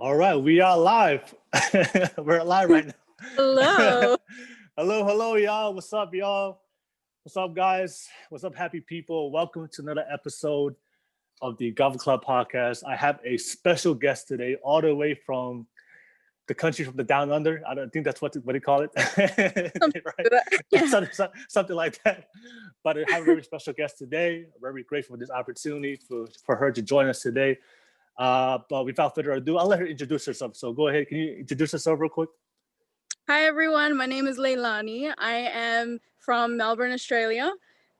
All right, we are live. We're live right now. Hello. Hello, y'all. What's up, y'all? What's up, guys? What's up, happy people? Welcome to another episode of the Kava Club podcast. I have a special guest today, all the way from the country from the down under. I don't think that's what they call it, right? Yeah. Something like that. But I have a very special guest today. I'm very grateful for this opportunity for her to join us today. But without further ado, I'll let her introduce herself. So go ahead. Can you introduce yourself real quick? Hi, everyone. My name is Leilani. I am from Melbourne, Australia.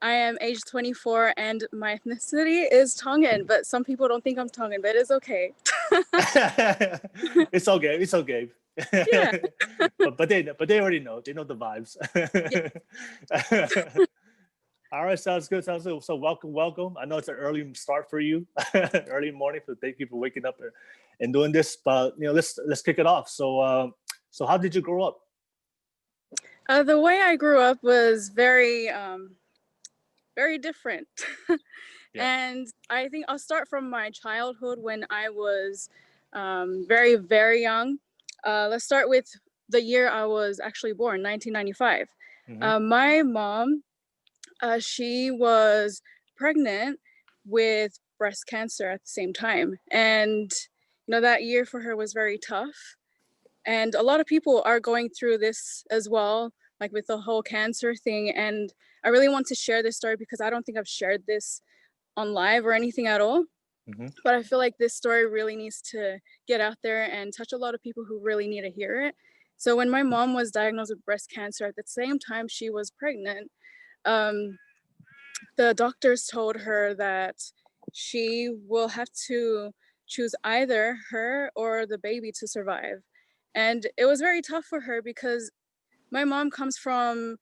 I am age 24 and my ethnicity is Tongan, but some people don't think I'm Tongan, but it's okay. It's okay. It's okay. Yeah. but they already know. They know the vibes. Yeah. All right, sounds good. So welcome. I know it's an early start for you, early morning. So thank you for waking up and doing this. But let's kick it off. So how did you grow up? The way I grew up was very different. Yeah. And I think I'll start from my childhood when I was very, very young. Let's start with the year I was actually born, 1995. Mm-hmm. My mom, she was pregnant with breast cancer at the same time. And, that year for her was very tough. And a lot of people are going through this as well, like with the whole cancer thing. And I really want to share this story because I don't think I've shared this on live or anything at all. Mm-hmm. But I feel like this story really needs to get out there and touch a lot of people who really need to hear it. So when my mom was diagnosed with breast cancer, at the same time she was pregnant, the doctors told her that she will have to choose either her or the baby to survive. And it was very tough for her because my mom comes from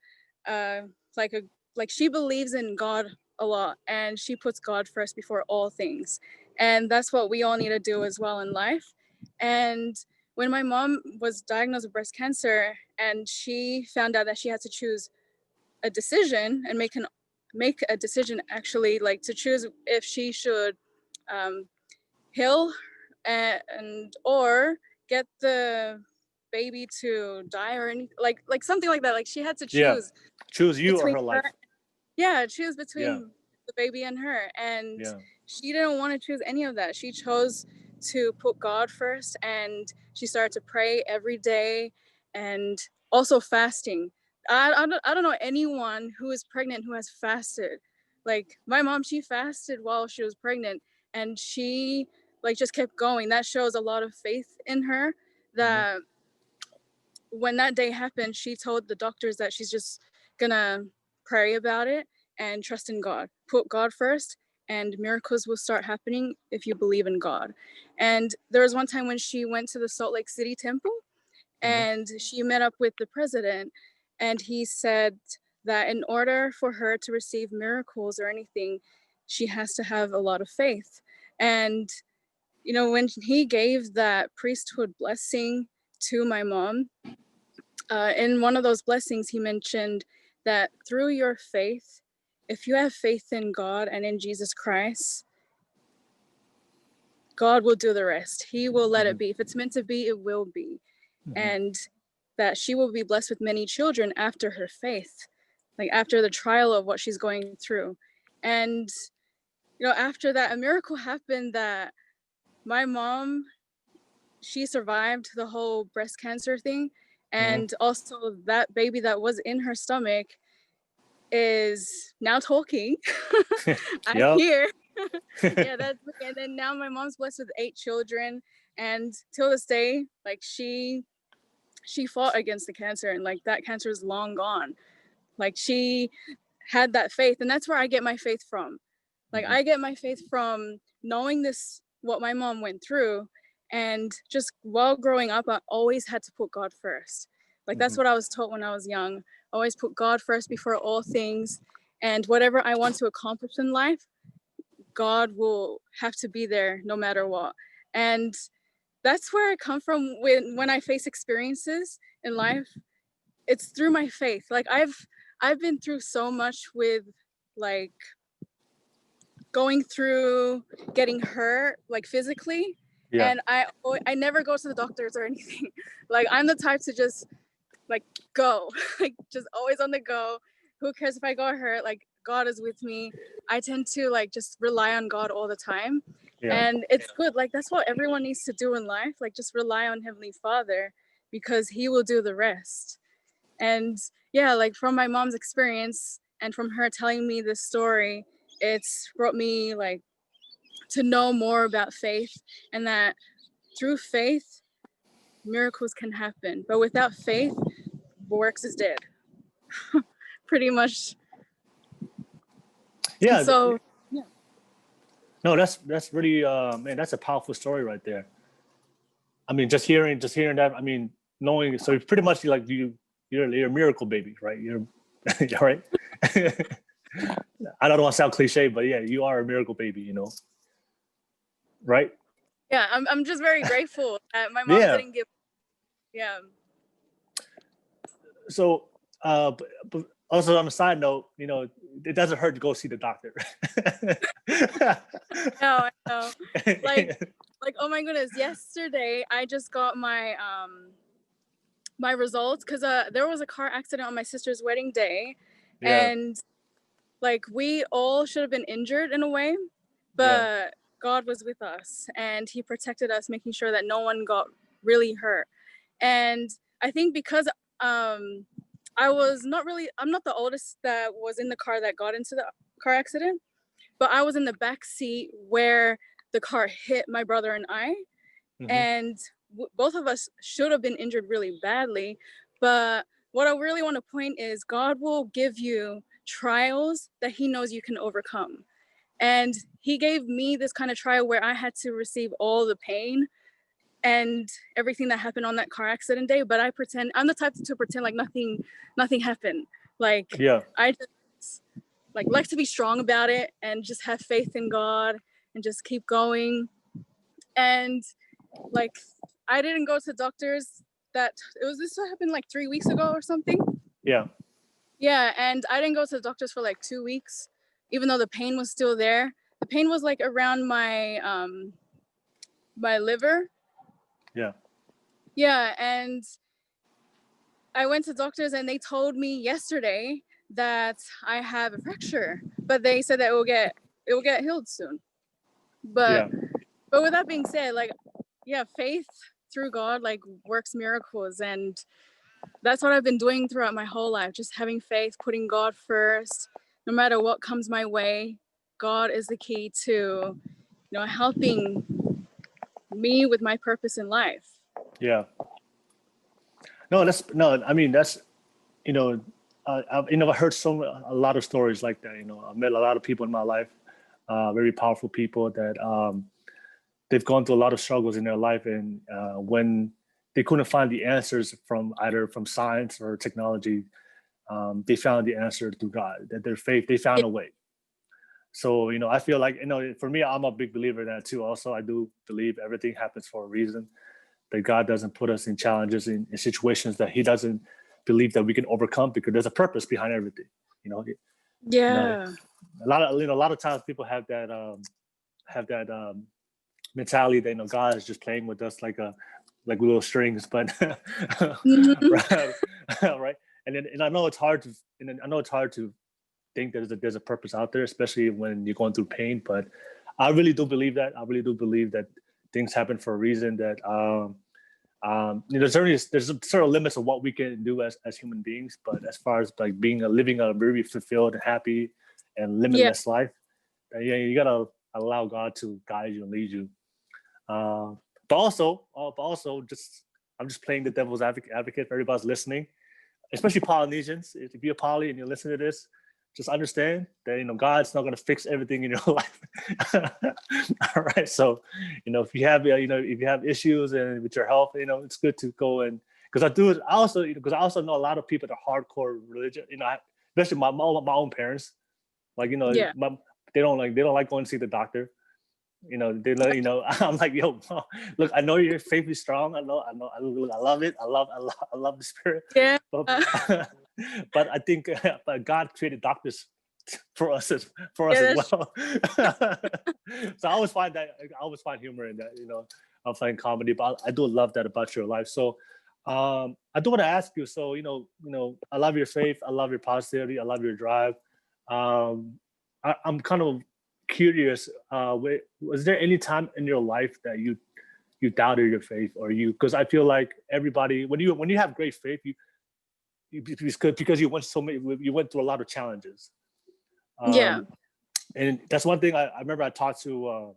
like she believes in God a lot and she puts God first before all things. And that's what we all need to do as well in life. And when my mom was diagnosed with breast cancer and she found out that she had to choose a decision and make a decision actually, like to choose if she should heal and or get the baby to die or anything like something like that. Like she had to choose Choose you or between her life. choose between the baby and her. And Yeah. she didn't want to choose any of that. She chose to put God first and she started to pray every day and also fasting. I don't know anyone who is pregnant who has fasted. Like my mom, she fasted while she was pregnant and she like just kept going. That shows a lot of faith in her that when that day happened, she told the doctors that she's just gonna pray about it and trust in God. Put God first and miracles will start happening if you believe in God. And there was one time when she went to the Salt Lake City temple and she met up with the president and he said that in order for her to receive miracles or anything, she has to have a lot of faith. And when he gave that priesthood blessing to my mom, in one of those blessings, he mentioned that through your faith, if you have faith in God and in Jesus Christ, God will do the rest. He will let it be. If it's meant to be, it will be. And that she will be blessed with many children after her faith, like after the trial of what she's going through. And, after that, a miracle happened that my mom, she survived the whole breast cancer thing. And also that baby that was in her stomach is now talking. I'm here. And then now my mom's blessed with 8 children. And till this day, like she fought against the cancer and like that cancer is long gone. Like she had that faith. And that's where I get my faith from. Like I get my faith from knowing this, what my mom went through. And just while growing up, I always had to put God first. Like that's what I was taught when I was young. Always put God first before all things. And whatever I want to accomplish in life, God will have to be there no matter what. And that's where I come from when I face experiences in life. It's through my faith. Like I've been through so much with like going through getting hurt like physically. Yeah. And I never go to the doctors or anything. Like, I'm the type to just like go, like just always on the go. Who cares if I got hurt? Like, God is with me. I tend to like just rely on God all the time. Yeah. And it's good. Like, that's what everyone needs to do in life. Like, just rely on Heavenly Father, because He will do the rest. And yeah, like from my mom's experience and from her telling me this story, it's brought me like to know more about faith, and that through faith, miracles can happen. But without faith, works is dead. Pretty much. Yeah. And so, yeah. No, that's really man, that's a powerful story right there. I mean, just hearing that, I mean, knowing, so pretty much like you're a miracle baby, right? You're right. I don't want to sound cliche, but yeah, you are a miracle baby, you know, right? Yeah, I'm just very grateful that my mom Yeah. didn't give. Yeah. So, but also on a side note, you know, it doesn't hurt to go see the doctor. No, I know. Like, oh my goodness, yesterday I just got my my results, because there was a car accident on my sister's wedding day. Yeah. And like, we all should have been injured in a way, but God was with us and He protected us, making sure that no one got really hurt. And I think because I'm not the oldest that was in the car that got into the car accident, but I was in the back seat where the car hit my brother and I. Mhm. And both of us should have been injured really badly. But what I really want to point is, God will give you trials that He knows you can overcome. And He gave me this kind of trial where I had to receive all the pain and everything that happened on that car accident day. But I'm the type to pretend like nothing happened. Like, Yeah. I just like to be strong about it and just have faith in God and just keep going. And like, I didn't go to doctors. This happened like 3 weeks ago or something. Yeah. Yeah, and I didn't go to the doctors for like 2 weeks, even though the pain was still there. The pain was like around my my liver. Yeah. Yeah, and I went to doctors and they told me yesterday that I have a fracture, but they said that it will get healed soon. But with that being said, like, yeah, faith through God like works miracles, and that's what I've been doing throughout my whole life, just having faith, putting God first. No matter what comes my way, God is the key to, helping me with my purpose in life. Yeah. No, I mean, that's, you know, I've heard a lot of stories like that. You know, I've met a lot of people in my life, very powerful people that they've gone through a lot of struggles in their life, and when they couldn't find the answers from either from science or technology, they found the answer through God. That their faith, they found a way. So, you know, I feel like, you know, for me, I'm a big believer in that too. Also, I do believe everything happens for a reason. That God doesn't put us in challenges, in situations that He doesn't believe that we can overcome, because there's a purpose behind everything. You know, Yeah. a lot of times people have that mentality that, you know, God is just playing with us like little strings, but right, right. And I know it's hard to think that there's a purpose out there, especially when you're going through pain. But I really do believe that. I really do believe that things happen for a reason. That you know, there's certain limits of what we can do as human beings. But as far as like living a very fulfilled and happy and limitless life, yeah, you gotta allow God to guide you and lead you. But also, just I'm just playing the devil's advocate for everybody's listening, especially Polynesians. If you're Poly and you listen to this, just understand that, you know, God's not going to fix everything in your life. All right. So, you know, if you have issues and with your health, you know, it's good to go. And because I also know a lot of people that are hardcore religion, you know, especially my own parents, like, you know, they don't like going to see the doctor. You know, you know, I'm like, yo, look, I know you're faithfully strong. I love it. I love the spirit. Yeah. But I think, but God created doctors for us as well. So I always find humor in that, I'm finding comedy, but I do love that about your life. So I do want to ask you, so I love your faith, I love your positivity, I love your drive. I'm kind of curious, was there any time in your life that you doubted your faith, or because I feel like everybody, when you have great faith, because you went through a lot of challenges. And that's one thing I remember I talked to,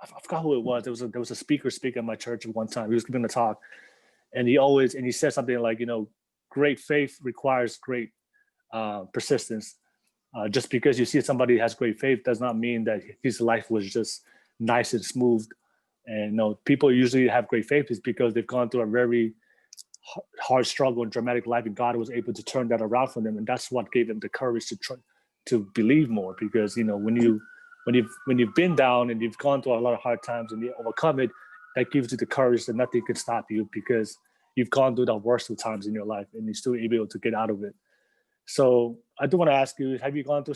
I forgot who it was. There was a speaker speaking at my church at one time. He was giving a talk, and he said something like, great faith requires great persistence. Just because you see somebody has great faith does not mean that his life was just nice and smooth. And people usually have great faith is because they've gone through a very hard struggle and dramatic life, and God was able to turn that around for them, and that's what gave them the courage to believe more. Because when you've been down and you've gone through a lot of hard times and you overcome it, that gives you the courage that nothing can stop you, because you've gone through the worst of times in your life and you're still able to get out of it. So I do want to ask you, have you gone through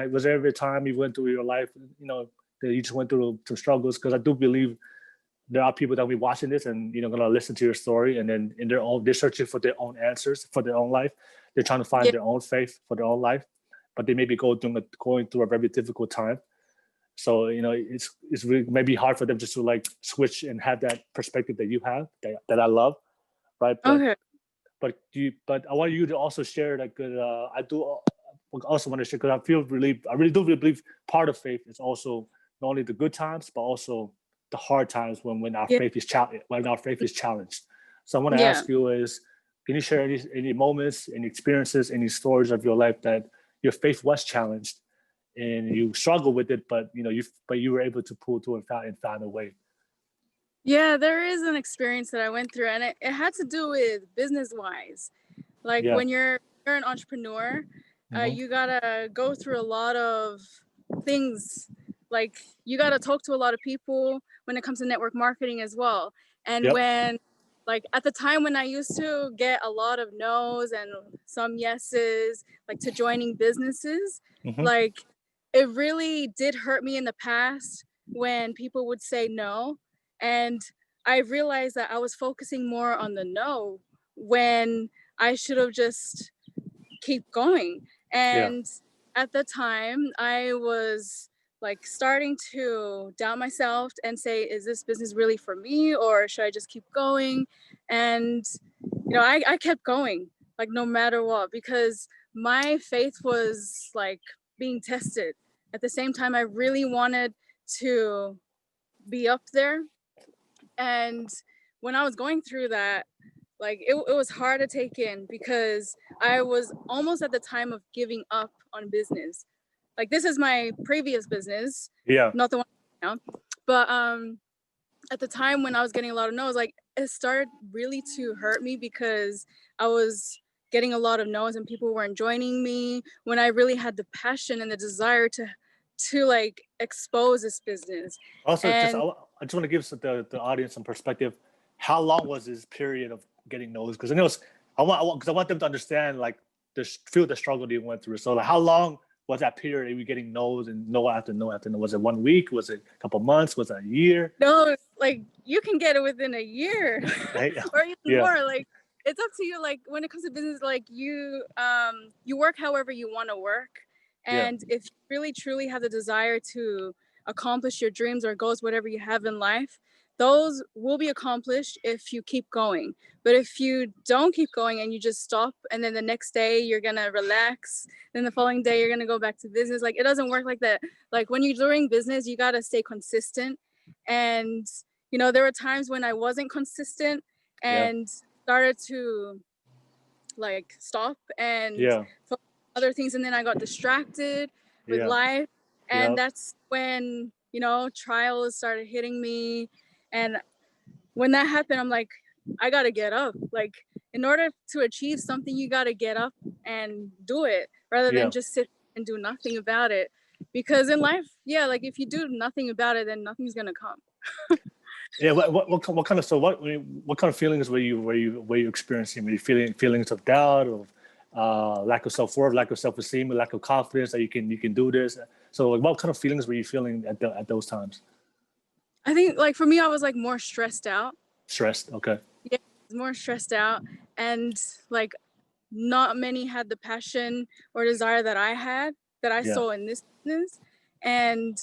was there ever a time you went through your life, that you just went through some struggles? Because I do believe there are people that will be watching this and going to listen to your story, and then they're searching for their own answers for their own life. They're trying to find their own faith for their own life, but they may be going through a very difficult time. So it's really maybe hard for them just to like switch and have that perspective that you have, that I love, right? Okay. But I want you to also share that good. I do also want to share, because I really do believe part of faith is also not only the good times but also the hard times when our faith is challenged. So I want to ask you can you share any moments, any experiences, any stories of your life that your faith was challenged and you struggled with it, but you were able to pull through and find a way? Yeah, there is an experience that I went through, and it had to do with business-wise. Like when you're an entrepreneur, you gotta go through a lot of things. Like you gotta talk to a lot of people when it comes to network marketing as well. And when, like at the time when I used to get a lot of no's and some yeses, like to joining businesses, like it really did hurt me in the past when people would say no. And I realized that I was focusing more on the no when I should have just keep going. And at the time I was like starting to doubt myself and say, is this business really for me, or should I just keep going? And I kept going, like no matter what, because my faith was like being tested. At the same time, I really wanted to be up there. And when I was going through that, like it was hard to take in, because I was almost at the time of giving up on business. Like this is my previous business, not the one now. But at the time when I was getting a lot of no's, like it started really to hurt me, because I was getting a lot of no's and people weren't joining me when I really had the passion and the desire to like expose this business. Also, I just want to give the audience some perspective. How long was this period of getting no's? Because I want them to understand, like, feel the struggle that you went through. So like, how long was that period of you getting no's and no after no after no? Was it 1 week? Was it a couple months? Was it a year? No, like you can get it within a year or even more. Like it's up to you. Like when it comes to business, like you work however you want to work. And if you really truly have the desire to accomplish your dreams or goals, whatever you have in life, those will be accomplished if you keep going. But if you don't keep going and you just stop, and then the next day you're gonna relax, then the following day you're gonna go back to business, like it doesn't work like that. Like when you're doing business, you gotta stay consistent. And there were times when I wasn't consistent and started to like stop and focus on other things, and then I got distracted with life. And that's when trials started hitting me. And when that happened, I'm like, I gotta get up. Like in order to achieve something, you gotta get up and do it, rather than just sit and do nothing about it. Because in life, like if you do nothing about it, then nothing's gonna come. What kind of feelings were you experiencing? Were you feeling feelings of doubt, of lack of self-worth, lack of self-esteem, lack of confidence that you can do this. So like, what kind of feelings were you feeling at those times? I think like for me, I was like more stressed out. Stressed. Okay. Yeah, more stressed out, and like not many had the passion or desire that I had, that I saw in this business. And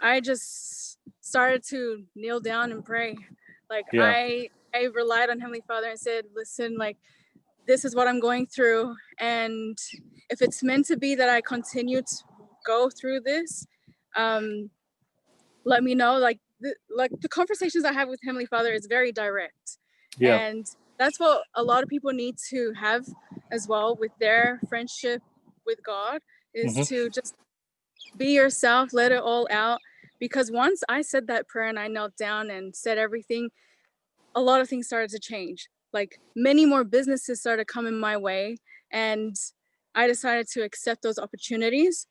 I just started to kneel down and pray. Like I relied on Heavenly Father and said, listen, like this is what I'm going through, and if it's meant to be that I continue to go through this, let me know. Like the conversations I have with Heavenly Father is very direct, and that's what a lot of people need to have as well with their friendship with God, is to just be yourself, let it all out. Because once I said that prayer and I knelt down and said everything, a lot of things started to change. Like many more businesses started coming my way, and I decided to accept those opportunities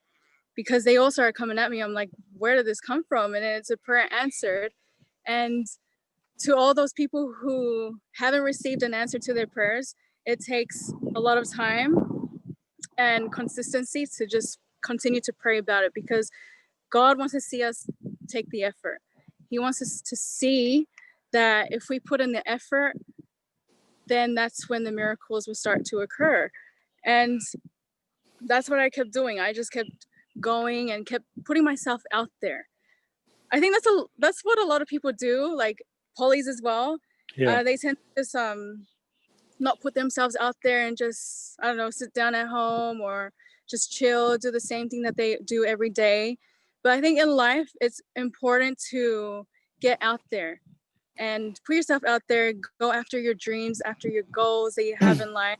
because they all started coming at me. I'm like, where did this come from? And it's a prayer answered. And to all those people who haven't received an answer to their prayers, it takes a lot of time and consistency to just continue to pray about it, because God wants to see us take the effort. He wants us to see that if we put in the effort, then that's when the miracles will start to occur. And that's what I kept doing. I just kept going and kept putting myself out there. I think that's what a lot of people do, like polys as well. They tend to just not put themselves out there and just, I don't know, sit down at home or just chill, do the same thing that they do every day. But I think in life, it's important to get out there and put yourself out there, go after your dreams, after your goals that you have in life.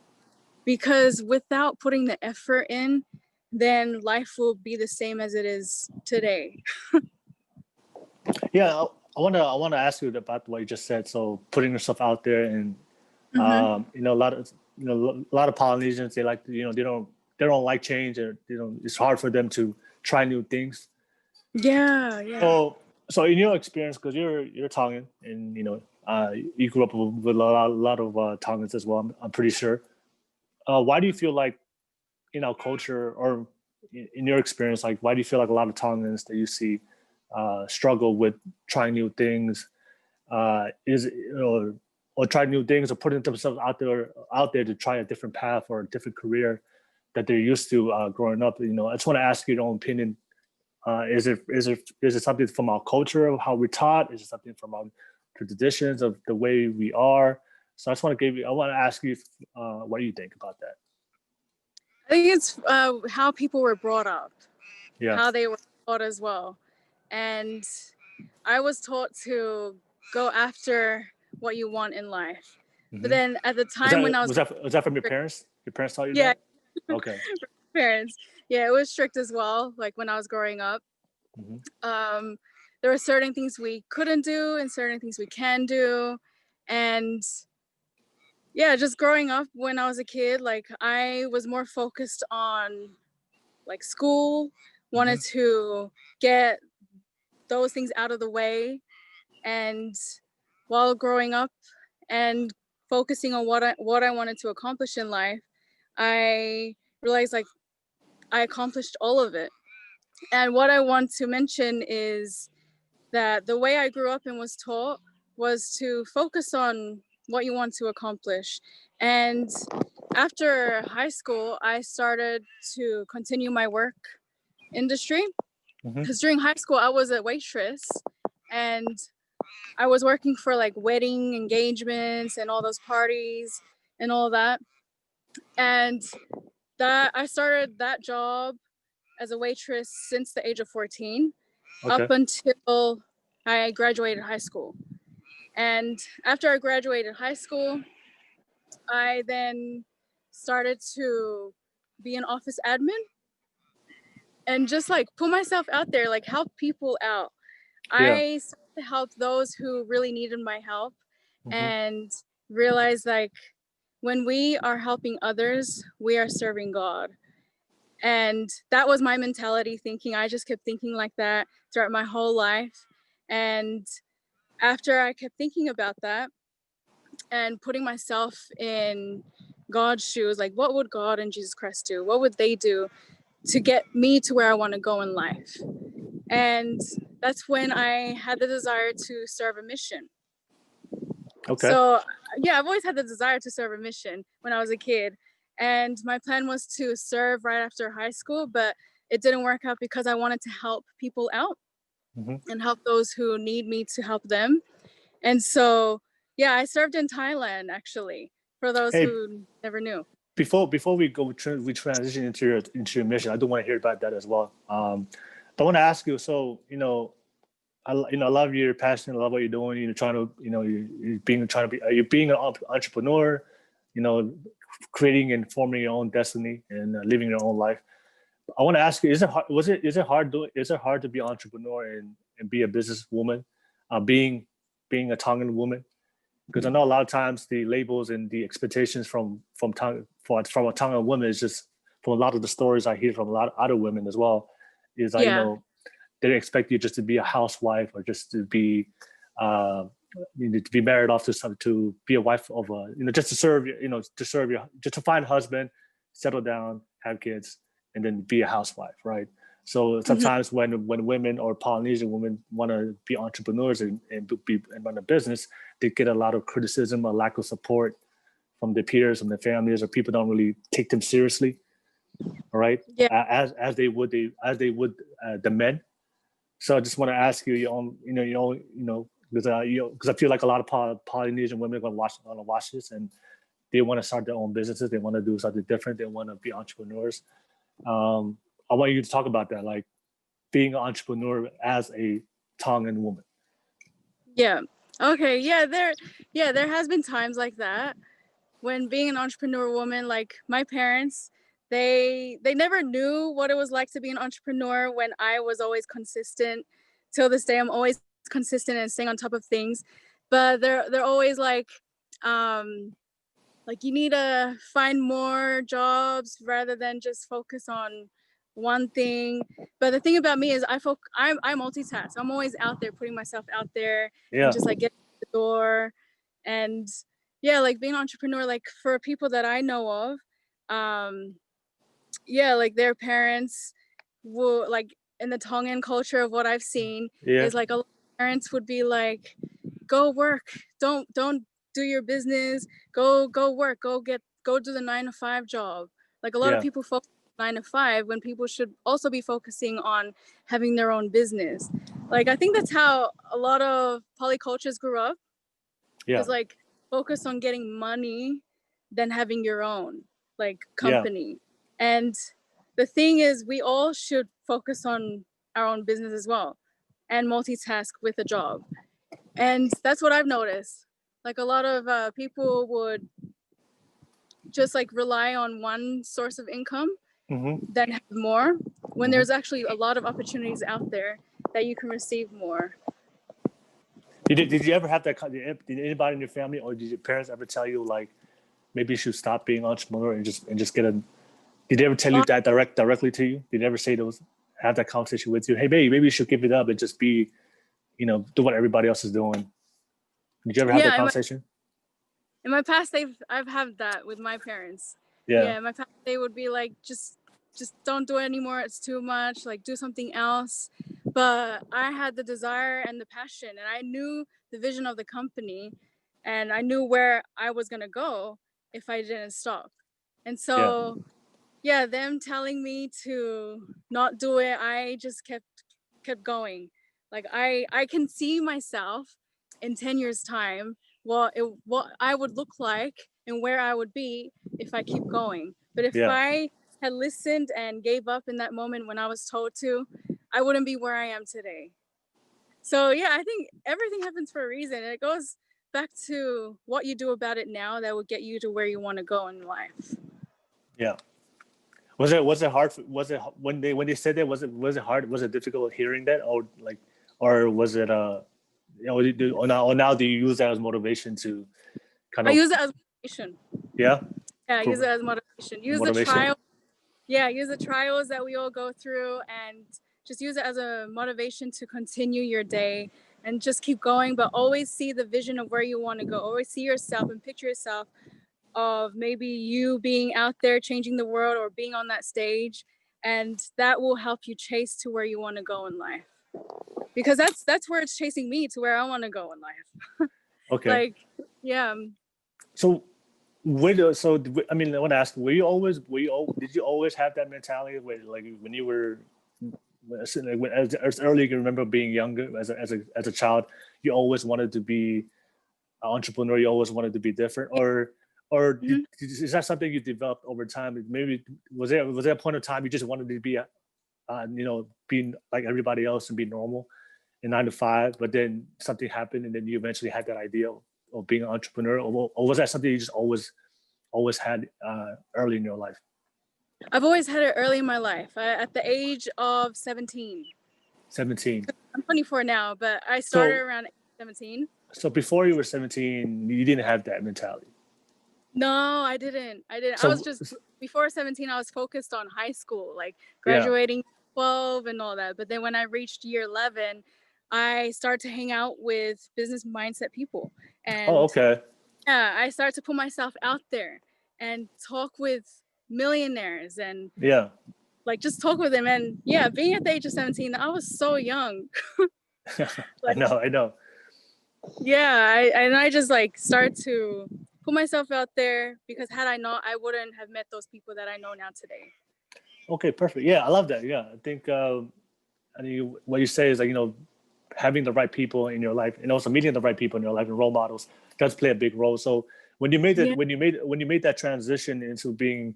Because without putting the effort in, then life will be the same as it is today. Yeah, I wanna ask you about what you just said. So putting yourself out there, and a lot of Polynesians, they like to, they don't like change, or it's hard for them to try new things. Yeah. So in your experience, because you're Tongan, and you grew up with a lot of Tongans as well, I'm pretty sure. Why do you feel like in our culture, or in your experience, like why do you feel like a lot of Tongans that you see struggle with trying new things, or try new things, or putting themselves out there to try a different path or a different career that they're used to growing up? I just want to ask you your own opinion. Is it something from our culture of how we're taught? Is it something from our traditions of the way we are? So I want to ask you, what do you think about that? I think it's how people were brought up, how they were taught as well. And I was taught to go after what you want in life. But then at the time when I was that from your parents? Your parents taught you that? Okay. Parents. Yeah, it was strict as well. Like when I was growing up, there were certain things we couldn't do and certain things we can do. And yeah, just growing up when I was a kid, like I was more focused on like school, wanted to get those things out of the way. And while growing up and focusing on what I wanted to accomplish in life, I realized like I accomplished all of it. And what I want to mention is that the way I grew up and was taught was to focus on what you want to accomplish. And after high school, I started to continue my work industry, because during high school, I was a waitress, and I was working for like wedding engagements and all those parties and all that. And that I started that job as a waitress since the age of 14, up until I graduated high school. And after I graduated high school, I then started to be an office admin and just like put myself out there, like help people out. I started to help those who really needed my help, and realize like when we are helping others, we are serving God. And that was my mentality thinking. I just kept thinking like that throughout my whole life. And after I kept thinking about that and putting myself in God's shoes, like what would God and Jesus Christ do? What would they do to get me to where I want to go in life? And that's when I had the desire to serve a mission. Okay. So yeah, I've always had the desire to serve a mission when I was a kid. And my plan was to serve right after high school, but it didn't work out because I wanted to help people out and help those who need me to help them. And so, yeah, I served in Thailand, actually, for those who never knew. Before we transition into your mission, I do want to hear about that as well. But I want to ask you. So I love your passion. I love what you're doing. You're trying to you're being an entrepreneur. Creating and forming your own destiny and living your own life. I want to ask you: is it hard to be an entrepreneur and be a businesswoman, being a Tongan woman? Because I know a lot of times the labels and the expectations from a Tongan woman is just, from a lot of the stories I hear from a lot of other women as well, is they expect you just to be a housewife or just to be to be married off to be a wife of just to find a husband, settle down, have kids, and then be a housewife, right? So sometimes when women or Polynesian women want to be entrepreneurs and run a business, they get a lot of criticism, a lack of support from their peers, from their families, or people don't really take them seriously, right? Yeah. As they would the men. So I just want to ask you, because I feel like a lot of Polynesian women are going to watch this, and they want to start their own businesses. They want to do something different. They want to be entrepreneurs. I want you to talk about that, like being an entrepreneur as a Tongan woman. Yeah. Okay. Yeah. There has been times like that when being an entrepreneur woman. Like my parents, they never knew what it was like to be an entrepreneur when I was always consistent. Till this day, I'm always consistent and staying on top of things. But they're always like you need to find more jobs rather than just focus on one thing. But the thing about me is I multitask. I'm always out there putting myself out there and just like getting the door. And yeah, like being an entrepreneur, like for people that I know of, like their parents will, like in the Tongan culture of what I've seen, is like a lot of parents would be like, go work, don't do your business, go work, go do the 9-to-5 job. Like a lot of people focus on 9 to 5 when people should also be focusing on having their own business. Like I think that's how a lot of polycultures grew up. Is like focus on getting money than having your own like company. And the thing is, we all should focus on our own business as well and multitask with a job. And that's what I've noticed. Like a lot of people would just like rely on one source of income, then have more, when there's actually a lot of opportunities out there that you can receive more. Did you ever have that? Did anybody in your family or did your parents ever tell you like maybe you should stop being an entrepreneur and just get a? Did they ever tell you that directly to you? Did they ever say have that conversation with you? Hey, baby, maybe you should give it up and just be, do what everybody else is doing. Did you ever have that conversation? In my past, I've had that with my parents. In my past, they would be like, just don't do it anymore. It's too much. Like do something else. But I had the desire and the passion, and I knew the vision of the company, and I knew where I was gonna go if I didn't stop. And so, them telling me to not do it, I just kept going. Like I can see myself in 10 years time, what I would look like and where I would be if I keep going. But if I had listened and gave up in that moment when I was told to, I wouldn't be where I am today. So I think everything happens for a reason. And it goes back to what you do about it now that will get you to where you want to go in life. Yeah. Was it hard? Was it when they said that? Was it hard? Was it difficult hearing that, or was it now do you use that as motivation to kind of? I use it as motivation. Yeah. Yeah, use it as motivation. Use the trial. Yeah, use the trials that we all go through, and just use it as a motivation to continue your day and just keep going. But always see the vision of where you want to go. Always see yourself and picture yourself of maybe you being out there changing the world or being on that stage, and that will help you chase to where you want to go in life, because that's where it's chasing me to where I want to go in life. Okay. Like, yeah. So I mean, I want to ask, did you always have that mentality where, like, when you were, as early you can remember being younger, as a child, you always wanted to be an entrepreneur, you always wanted to be different, or Mhm. is that something you developed over time? Maybe was there a point of time you just wanted to be being like everybody else and be normal in 9 to 5, but then something happened and then you eventually had that idea of being an entrepreneur, or was that something you just always had early in your life? I've always had it early in my life. At the age of 17. 17. I'm 24 now, but I started So around 17. so before you were 17, you didn't have that mentality. No, I didn't. I was So just, before 17, I was focused on high school, like yeah. graduating 12 and all that. But then when I reached year 11, I started to hang out with business mindset people. Oh, And okay. yeah, I started to put myself out there and talk with millionaires and Yeah. like just talk with them. And yeah, being at the age of 17, I was so young. I Like, know. yeah, I just like start to put myself out there, because had I not, I wouldn't have met those people that I know now today. Okay, perfect. Yeah, I love that. Yeah, I think I mean, what you say is, like, having the right people in your life and also meeting the right people in your life and role models does play a big role. So when you made that Yeah. when you made that transition into being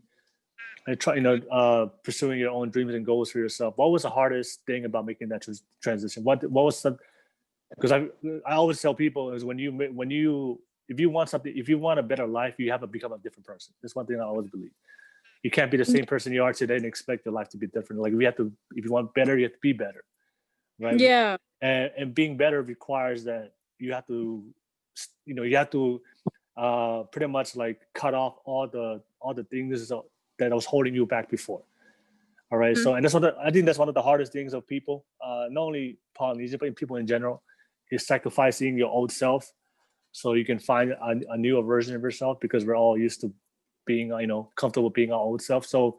pursuing your own dreams and goals for yourself, what was the hardest thing about making that transition? What was some, because I always tell people is when you if you want something, if you want a better life, you have to become a different person. That's one thing I always believe. You can't be the same person you are today and expect your life to be different. Like, we have to, if you want better, you have to be better, right? Yeah. And being better requires that you have to, pretty much like cut off all the things that was holding you back before. All right. Mhm. So, and I think that's one of the hardest things of people, not only Polynesian, but people in general, is sacrificing your old self so you can find a newer version of yourself, because we're all used to being, comfortable being our old self. So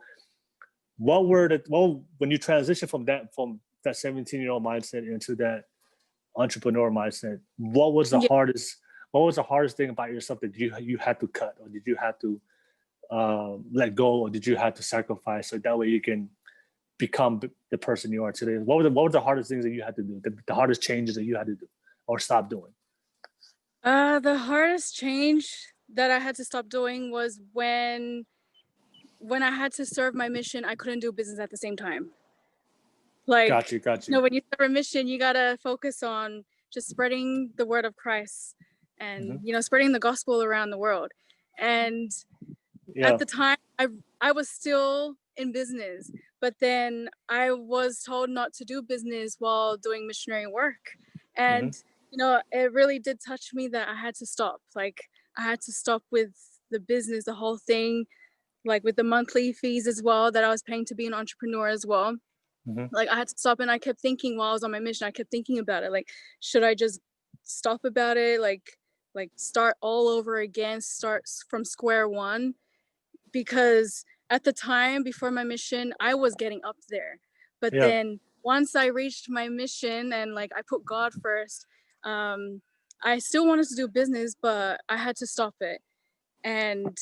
when you transition from that 17-year-old mindset into that entrepreneur mindset, Yeah. what was the hardest thing about yourself that you had to cut, or did you have to let go, or did you have to sacrifice, so that way you can become the person you are today? What were the hardest things that you had to do, the hardest changes that you had to do or stop doing? The hardest change that I had to stop doing was when I had to serve my mission, I couldn't do business at the same time. Like, Got you. when you serve a mission, you gotta focus on just spreading the word of Christ and Mm-hmm. spreading the gospel around the world. And Yeah. at the time, I was still in business, but then I was told not to do business while doing missionary work. Mm-hmm. And it really did touch me that I had to stop. Like, I had to stop with the business, the whole thing, like with the monthly fees as well that I was paying to be an entrepreneur as well. Mm-hmm. Like, I had to stop, and I kept thinking while I was on my mission, I kept thinking about it. Like, should I just stop about it? Like start all over again, start from square one? Because at the time before my mission, I was getting up there. But Yeah. then once I reached my mission and like I put God first, I still wanted to do business, but I had to stop it. And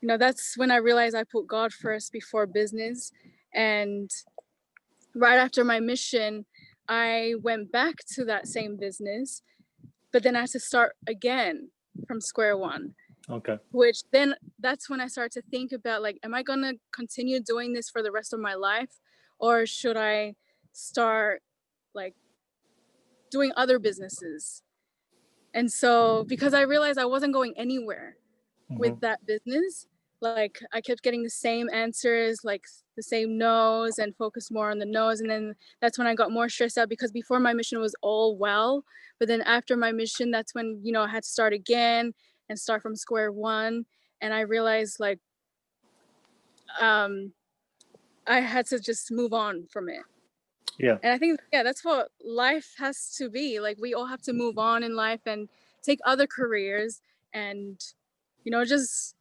that's when I realized I put God first before business. And right after my mission, I went back to that same business, but then I had to start again from square one. Okay. Which then that's when I started to think about, like, am I gonna continue doing this for the rest of my life, or should I start like doing other businesses? And so, because I realized I wasn't going anywhere Mm-hmm. with that business, like I kept getting the same answers, like the same no's, and focused more on the no's. And then that's when I got more stressed out, because before my mission was all well, but then after my mission, that's when I had to start again and start from square one. And I realized, like, um I had to just move on from it. Yeah. And I think, yeah, that's what life has to be. Like, we all have to move on in life and take other careers, and just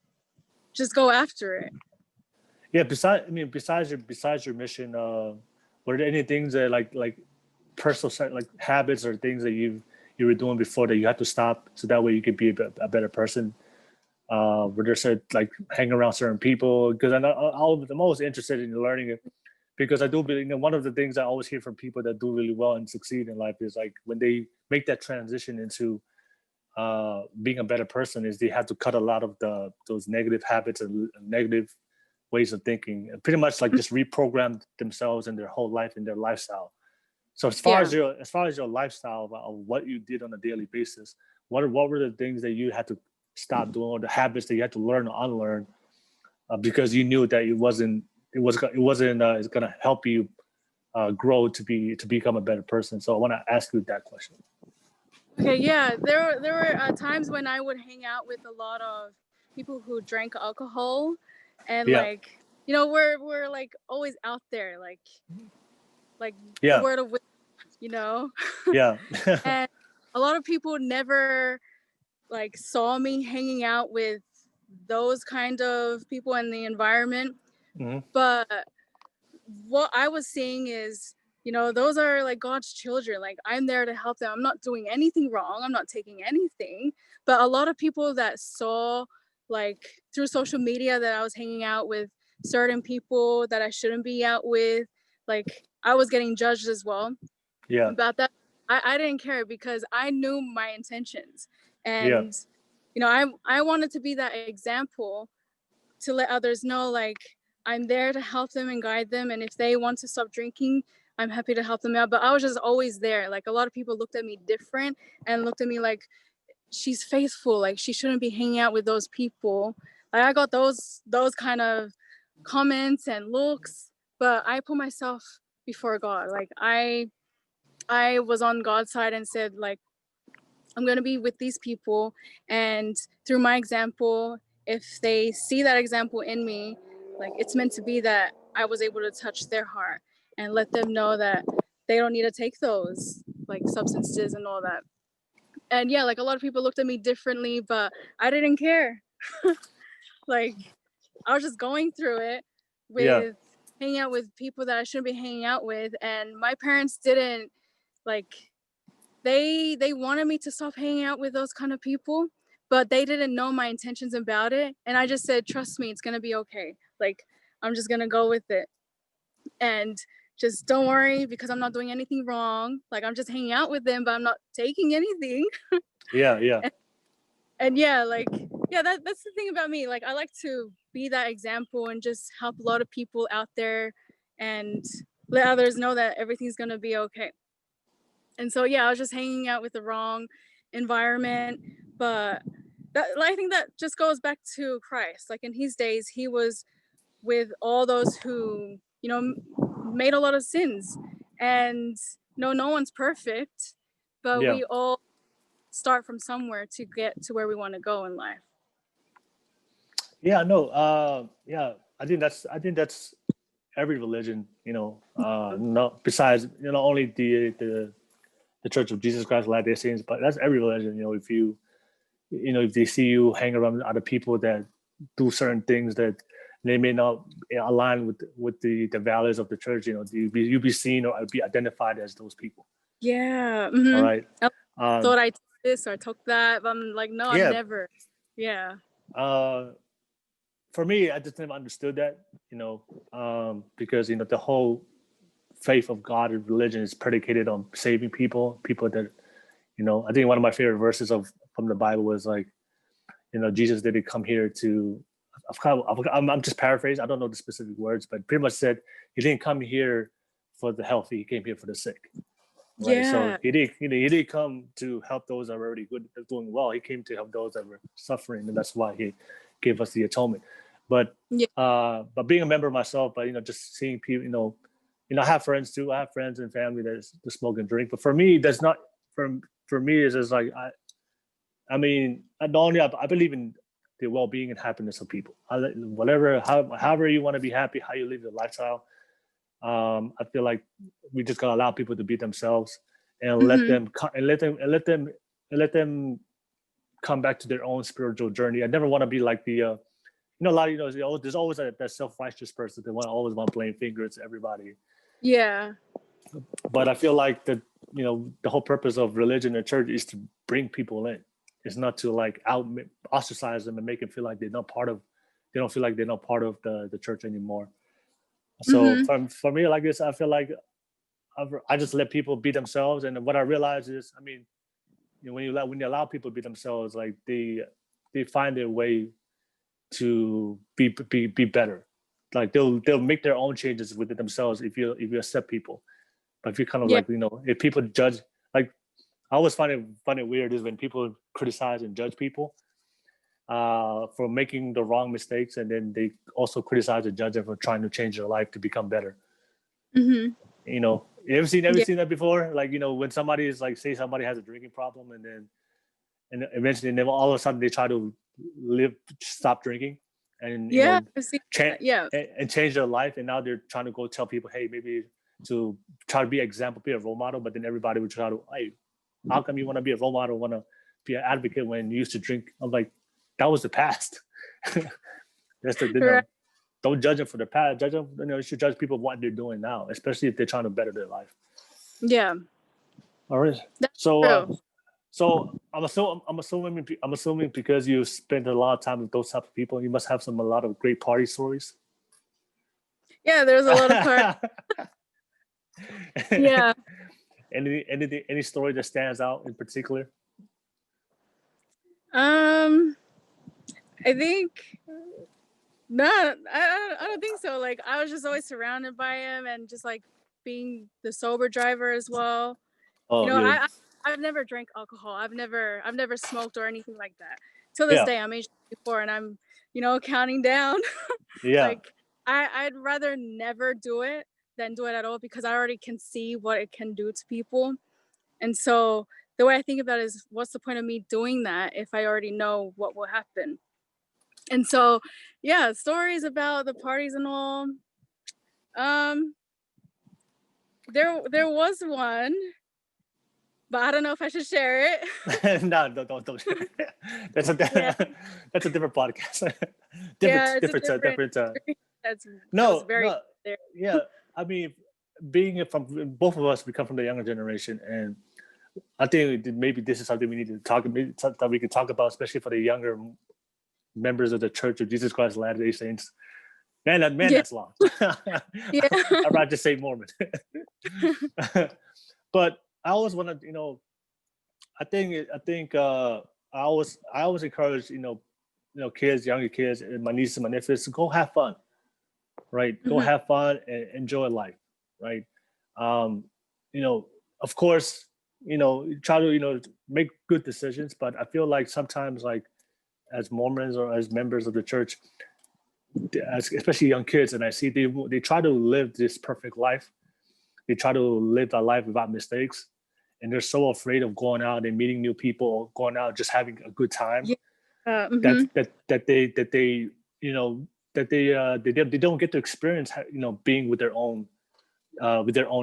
just go after it. Yeah. Besides your mission, were there any things that like personal like habits or things that you were doing before that you had to stop so that way you could be a better person? Were there certain like hang around certain people? Because I'm always interested in learning it because I do believe, one of the things I always hear from people that do really well and succeed in life is like when they make that transition into being a better person is they have to cut a lot of those negative habits and negative ways of thinking and pretty much like just reprogram themselves and their whole life and their lifestyle. So as far as your lifestyle of what you did on a daily basis, what were the things that you had to stop doing or the habits that you had to learn or unlearn because you knew that it's gonna help you grow to become a better person. So I want to ask you that question. Okay, yeah, there were times when I would hang out with a lot of people who drank alcohol, and like we're like always out there, like the word of wisdom, Yeah. And a lot of people never like saw me hanging out with those kind of people in the environment. Mm-hmm. But what I was seeing is, those are like God's children. Like I'm there to help them. I'm not doing anything wrong. I'm not taking anything. But a lot of people that saw like through social media that I was hanging out with certain people that I shouldn't be out with, like I was getting judged as well. Yeah. About that. I didn't care because I knew my intentions. And, I wanted to be that example to let others know, like, I'm there to help them and guide them. And if they want to stop drinking, I'm happy to help them out. But I was just always there. Like a lot of people looked at me different and looked at me like, she's faithful. Like she shouldn't be hanging out with those people. Like I got those kind of comments and looks, but I put myself before God. Like I was on God's side and said, like, I'm going to be with these people. And through my example, if they see that example in me, like it's meant to be that I was able to touch their heart and let them know that they don't need to take those like substances and all that. And yeah, like a lot of people looked at me differently, but I didn't care. Like I was just going through it with hanging out with people that I shouldn't be hanging out with. And my parents didn't like, they wanted me to stop hanging out with those kind of people, but they didn't know my intentions about it. And I just said, trust me, it's gonna be okay. Like I'm just gonna go with it and just don't worry because I'm not doing anything wrong. Like I'm just hanging out with them, but I'm not taking anything. Yeah. And yeah, like that's the thing about me. Like I like to be that example and just help a lot of people out there and let others know that everything's gonna be okay. And so yeah, I was just hanging out with the wrong environment. But I think that just goes back to Christ. Like in his days, he was with all those who, made a lot of sins. And no one's perfect, but we all start from somewhere to get to where we want to go in life. Yeah, no, I think that's every religion, no, besides, only the Church of Jesus Christ of Latter-day Saints, but that's every religion. If they see you hang around other people that do certain things that they may not align with the values of the church, you be seen or be identified as those people. Yeah. Mm-hmm. All right. I thought I took this or I took that, but I'm like, no, I never. Yeah. For me, I just never understood that, because the whole faith of God and religion is predicated on saving people that, I think one of my favorite verses from the Bible was like, Jesus didn't come here to, I'm just paraphrasing. I don't know the specific words, but pretty much said he didn't come here for the healthy. He came here for the sick. Right. Yeah. So he didn't come to help those that were already good, doing well. He came to help those that were suffering, and that's why he gave us the atonement. But being a member myself, but just seeing people, I have friends too. I have friends and family that smoke and drink. But for me, that's not for me. It's just like I believe in the well-being and happiness of people. However you want to be happy, how you live your lifestyle. I feel like we just gotta allow people to be themselves and let them come back to their own spiritual journey. I never want to be like the a lot of, there's always that self-righteous person that always want to blame fingers at everybody. Yeah. But I feel like the whole purpose of religion and church is to bring people in. It's not to like ostracize them and make them feel like they don't feel like they're not part of the church anymore. So for me, like this, I feel like I just let people be themselves. And what I realize is, I mean, when you allow people to be themselves, like they find their way to be better. Like they'll make their own changes within themselves if you accept people. But if you kind of like, if people judge, like I always find it weird is when people criticize and judge people for making the wrong mistakes, and then they also criticize and judge them for trying to change their life to become better. You ever seen that before? Like, when somebody is like, say somebody has a drinking problem, and eventually, and then all of a sudden they try to stop drinking, and and change their life, and now they're trying to go tell people, hey, maybe to try to be an example, be a role model, but then everybody would try to, hey, how come you want to be a role model, want to be an advocate when you used to drink? I'm like, that was the past. That's don't judge them for the past. Judge them, you should judge people what they're doing now, especially if they're trying to better their life. Yeah. All right. That's true. So I'm assuming because you spent a lot of time with those type of people, you must have a lot of great party stories. Yeah, there's a lot of parties. Yeah. Any story that stands out in particular? I think I don't think so. Like, I was just always surrounded by him, and just like being the sober driver as well. I've never drank alcohol. I've never smoked or anything like that. Till this day, I'm age 24 and I'm, counting down. Like, I'd rather never do it than do it at all, because I already can see what it can do to people. And so the way I think about it is, what's the point of me doing that if I already know what will happen? And so, yeah, stories about the parties and all. There was one, but I don't know if I should share it. No, don't share it. That's a different podcast. different. That's very. Yeah, I mean, being from both of us, we come from the younger generation, and I think maybe this is something we need to talk. Maybe something we can talk about, especially for the younger members of the Church of Jesus Christ of Latter-day Saints. That's long. I'd rather just say Mormon. But I always want to, I think I always encourage, kids, younger kids, and my nieces and my nephews to go have fun, right? Go have fun and enjoy life, right? Of course, try to, make good decisions, but I feel like sometimes, like, as Mormons or as members of the church, especially young kids, and I see they try to live this perfect life. They try to live a life without mistakes, and they're so afraid of going out and meeting new people, going out just having a good time. That they don't get to experience, being with their own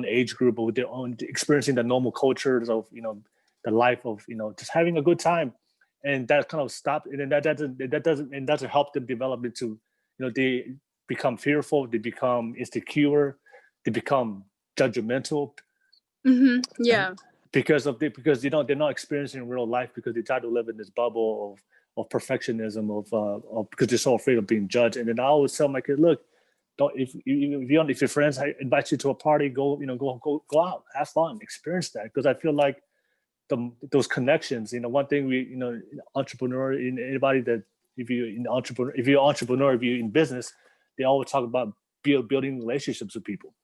age group, or with their own, experiencing the normal cultures of the life of just having a good time. And that kind of stopped, and then that doesn't help them develop into, they become fearful, they become insecure, they become judgmental. Because they're not experiencing real life, because they try to live in this bubble of perfectionism, of because they're so afraid of being judged. And then I always tell my kid, look, if your friends invite you to a party, go out, have fun, experience that, because I feel like those connections, one thing entrepreneur, anybody that if you're an entrepreneur, if you're in business, they always talk about building relationships with people,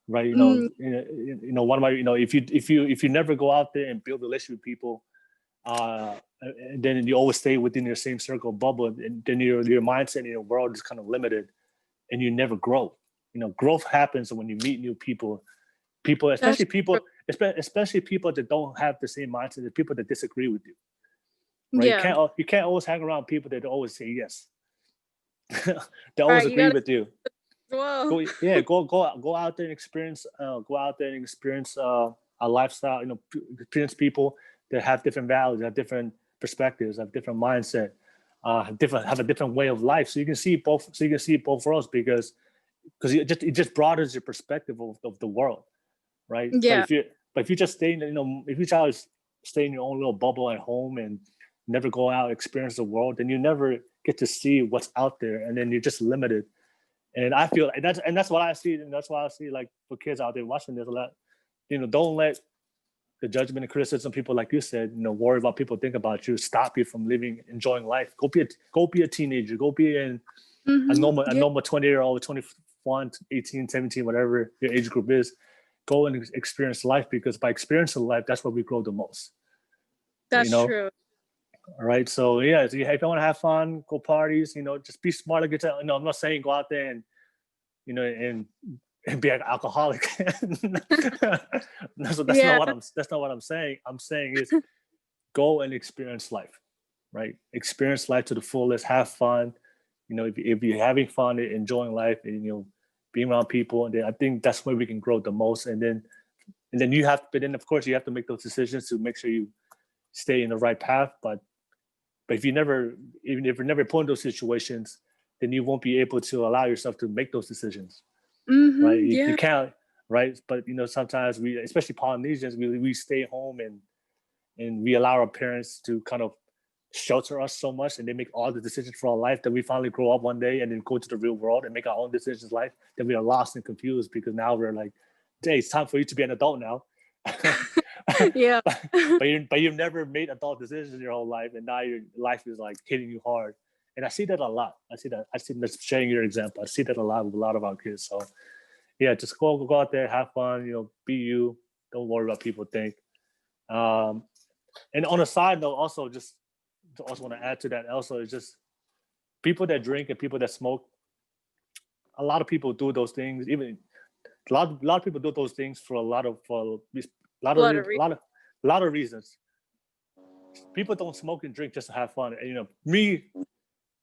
right? One of my, if you never go out there and build a relationship with people, and then you always stay within your same circle bubble, and then your mindset in your world is kind of limited, and you never grow. Growth happens when you meet new people, especially people that don't have the same mindset, the people that disagree with you. Right? You can't always hang around people that always say yes. They always agree with you. Whoa. Go out there and experience. A lifestyle. Experience people that have different values, have different perspectives, have different mindset. have a different way of life. So you can see both. So you can see both worlds because it just broadens your perspective of the world, right? Yeah. But if you just stay, if you try to stay in your own little bubble at home and never go out experience the world, then you never get to see what's out there, and then you're just limited. And I feel that's what I see, and that's why I see like for kids out there watching this a lot. Don't let the judgment and criticism, people like you said, worry about people think about you, stop you from enjoying life. Go be a teenager. Go be a normal 20-year-old, 21, 18, 17, whatever your age group is. Go and experience life, because by experiencing life, that's where we grow the most. That's true. All right. So yeah, if you want to have fun, go parties, just be smart. I'm not saying go out there and, and be an alcoholic. That's not what I'm saying. I'm saying is go and experience life, right? Experience life to the fullest, have fun. If you're having fun, enjoying life, and, being around people, and then I think that's where we can grow the most. And then of course you have to make those decisions to make sure you stay in the right path. But if you're never put in those situations, then you won't be able to allow yourself to make those decisions. Right? You can't, right? But sometimes we, especially Polynesians, we stay home and we allow our parents to kind of shelter us so much, and they make all the decisions for our life, that we finally grow up one day and then go to the real world and make our own decisions in life. Then we are lost and confused, because now we're like, hey, it's time for you to be an adult now. Yeah. but you've never made adult decisions in your whole life, and now your life is like hitting you hard. And I see that a lot. I see that sharing your example. I see that a lot with a lot of our kids. So yeah, just go out there, have fun, be you. Don't worry about people think. And on a side note, also want to add to that also, is just people that drink and people that smoke. A lot of people do those things. Even a lot of people do those things for a lot of reasons. People don't smoke and drink just to have fun. And me,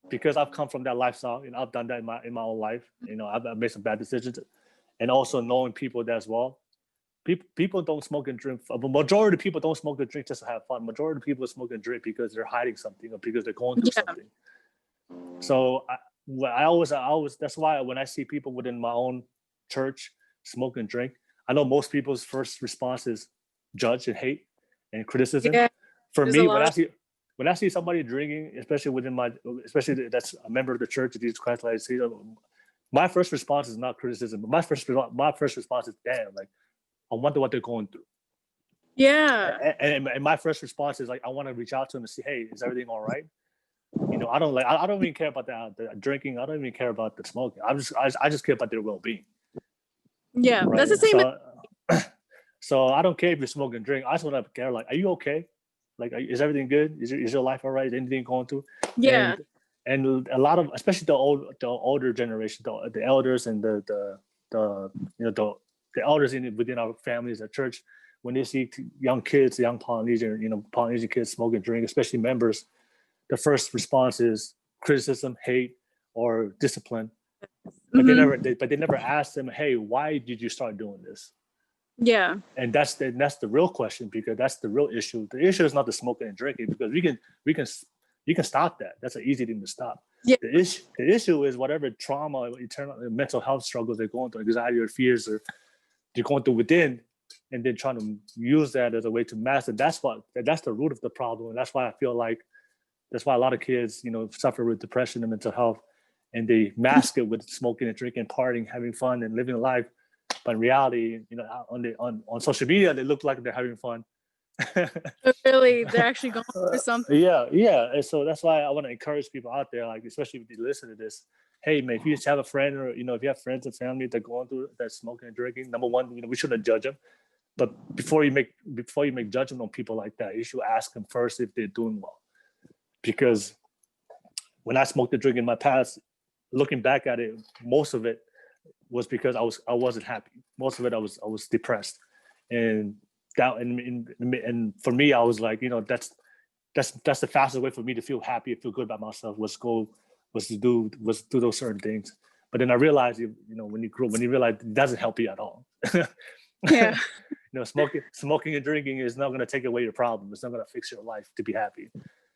because I've come from that lifestyle, I've done that in my own life. I've made some bad decisions, and also knowing people that as well. People don't smoke and drink. The majority of people don't smoke and drink just to have fun. Majority of people smoke and drink because they're hiding something, or because they're going through something. So I always that's why when I see people within my own church smoke and drink, I know most people's first response is judge and hate and criticism. Yeah, for me, when I see somebody drinking, especially that's a member of the Church of Jesus Christ, like, my first response is not criticism, but my first response is, damn, like, I wonder what they're going through. Yeah. And my first response is like, I want to reach out to them and say, hey, is everything all right? I don't even care about the drinking. I don't even care about the smoking. I just care about their well-being. Yeah, right? That's the same. So I don't care if you smoke and drink. I just want to care, like, are you okay? Like, is everything good? Is your life all right? Is anything going through? Yeah. And a lot of, especially the older generation, the elders and the elders within our families at church, when they see young Polynesian kids smoke and drink, especially members, the first response is criticism, hate, or discipline. But they never ask them, hey, why did you start doing this? Yeah. And that's the real question, because that's the real issue. The issue is not the smoking and drinking, because you can stop that. That's an easy thing to stop. Yeah. The issue is whatever trauma, internal mental health struggles they're going through, anxiety or fears, or they're going through within, and then trying to use that as a way to mask it. That's the root of the problem. And that's why I feel like that's why a lot of kids, suffer with depression and mental health, and they mask it with smoking and drinking, partying, having fun, and living life. But in reality, on social media, they look like they're having fun. Really, they're actually going through something. Yeah. And so that's why I want to encourage people out there, like, especially if you listen to this. Hey, man, if you just have a friend, or if you have friends and family that going through that smoking and drinking, number one, we shouldn't judge them. But before you make judgment on people like that, you should ask them first if they're doing well. Because when I smoked and drank in my past, looking back at it, most of it was because I wasn't happy. Most of it I was depressed, and for me, I was like, that's the fastest way for me to feel happy and feel good about myself was to do those certain things. But then I realized, when you realize it doesn't help you at all. Yeah. Smoking and drinking is not going to take away your problem. It's not going to fix your life to be happy.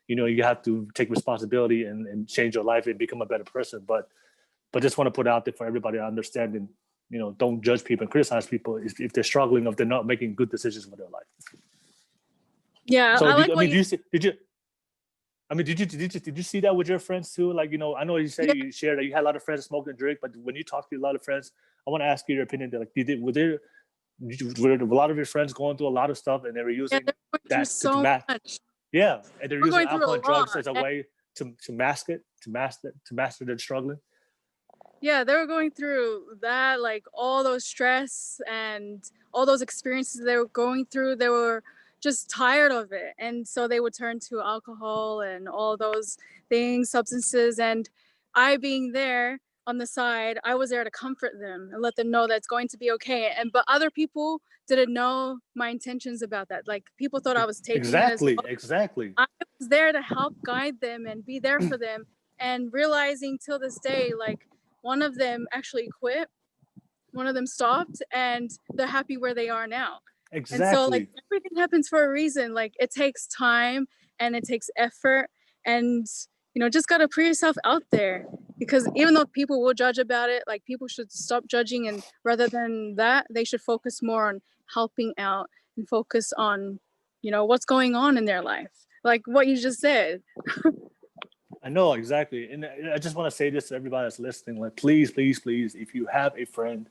you have to take responsibility and change your life and become a better person. But just want to put it out there for everybody to understand, and don't judge people and criticize people if they're struggling, if they're not making good decisions for their life. Yeah, So I like what did you see that with your friends too? Like, I know you said you shared that you had a lot of friends that smoke and drink, but when you talk to a lot of friends, I want to ask you your opinion. That, like, were a lot of your friends going through a lot of stuff, and they were using that so much. Yeah, and they're using alcohol and drugs as a and way to mask it, to master their struggling. Yeah, they were going through that, like all those stress and all those experiences they were going through. They were just tired of it, and so they would turn to alcohol and all those things, substances. And I, being there on the side, I was there to comfort them and let them know that it's going to be okay. But other people didn't know my intentions about that. Like, people thought I was taking it as well. Exactly. I was there to help guide them and be there for them, and realizing till this day, like, one of them actually quit, one of them stopped, and they're happy where they are now. Exactly. And so, like, everything happens for a reason. Like, it takes time and it takes effort, and just gotta put yourself out there, because even though people will judge about it, like, people should stop judging, and rather than that, they should focus more on helping out and focus on what's going on in their life, like what you just said. I know, exactly. And I just want to say this to everybody that's listening. Like, please, please, please, if you have a friend,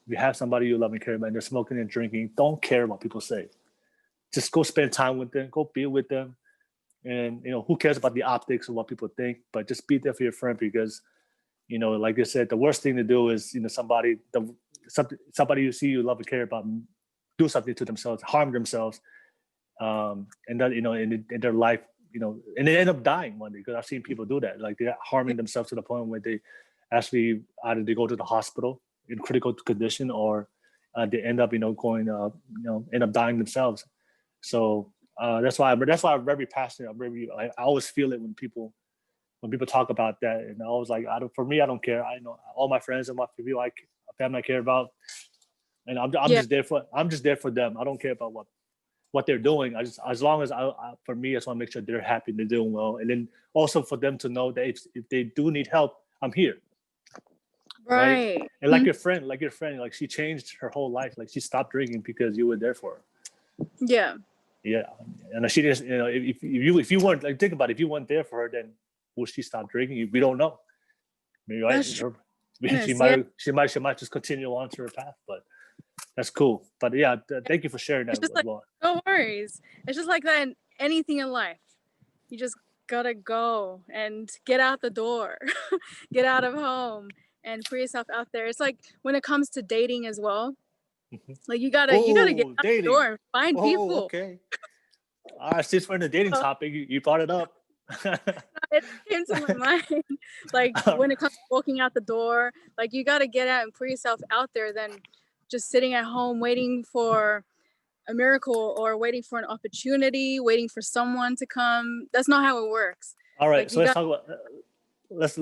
if you have somebody you love and care about, and they're smoking and drinking, don't care what people say. Just go spend time with them, go be with them. And, who cares about the optics of what people think, but just be there for your friend, because, like I said, the worst thing to do is, somebody you see you love and care about do something to themselves, harm themselves, and that, in their life, and they end up dying one day, because I've seen people do that. Like, they're harming themselves to the point where they actually either they go to the hospital in critical condition, or they end up, going, end up dying themselves. So that's why I'm very passionate. I always feel it when people talk about that, and I was like, I don't care. I know all my friends and my people, family I care about, and I'm just there for them. I don't care about what they're doing. As long as for me, I just want to make sure they're happy, they're doing well, and then also for them to know that if they do need help, I'm here. Right. And like your friend, like, she changed her whole life. Like, she stopped drinking because you were there for her. Yeah. Yeah, and she just, if you weren't, like, think about it, if you weren't there for her, then will she stop drinking? We don't know. Maybe, right? She might just continue on to her path, but that's cool. But yeah, thank you for sharing that. Like, no worries. It's just like that in anything in life. You just gotta go and get out the door, get out of home, and put yourself out there. It's like when it comes to dating as well. Like, you gotta get out the door and find people. Okay. All right, since we're in the dating topic, you brought it up. It came to my mind. Like, when it comes to walking out the door, like, you gotta get out and put yourself out there than just sitting at home waiting for a miracle, or waiting for an opportunity, waiting for someone to come. That's not how it works. All right, like, so let's talk about let's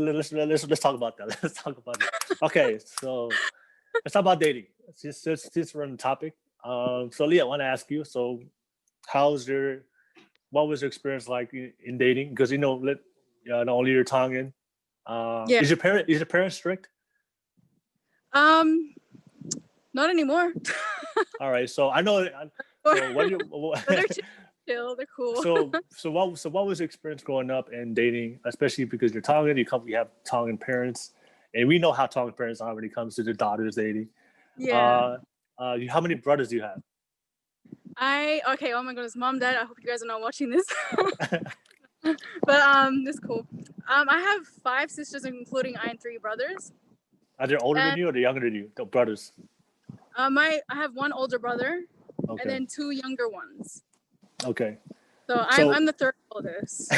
talk about that. Let's talk about that. Okay, so let's talk about dating. Since we're on the topic, so Leah, I want to ask you. So, what was your experience like in dating? Because not only you're Tongan. Is your parents strict? Not anymore. All right, so I know. So they're chill. They're cool. So what was your experience growing up and dating, especially because you're Tongan? You have Tongan parents, and we know how Tongan parents are when it comes to their daughters dating. Yeah. How many brothers do you have? Oh my goodness, mom, dad, I hope you guys are not watching this. But it's cool. I have 5 sisters, including I and 3 brothers. Are they older than you or they younger than you? The brothers. I have 1 older brother, and then 2 younger ones. Okay. So I'm the 3rd oldest.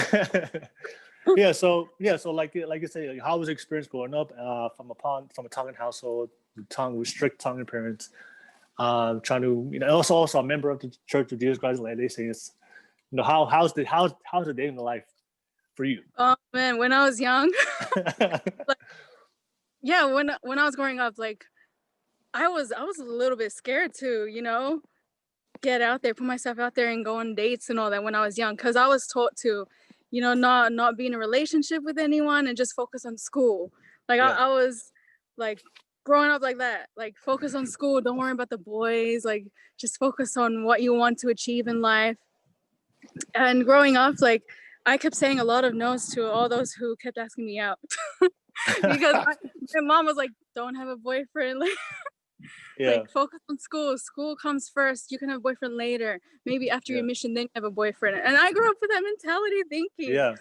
Yeah. So like you say, like, how was your experience growing up from a Tongan household, with strict Tongan parents, trying to also a member of the Church of Jesus Christ of Latter-day Saints. How's the dating life for you? Oh man, when I was young, when I was growing up, like, I was a little bit scared to, get out there, put myself out there and go on dates and all that when I was young, because I was taught to, not be in a relationship with anyone and just focus on school. Like I was like growing up like that, like focus on school, don't worry about the boys, like just focus on what you want to achieve in life. And growing up, like I kept saying a lot of no's to all those who kept asking me out. Because my mom was like, don't have a boyfriend, like focus on school. School comes first. You can have a boyfriend later. Maybe after your mission, then you have a boyfriend. And I grew up with that mentality thinking. Yeah.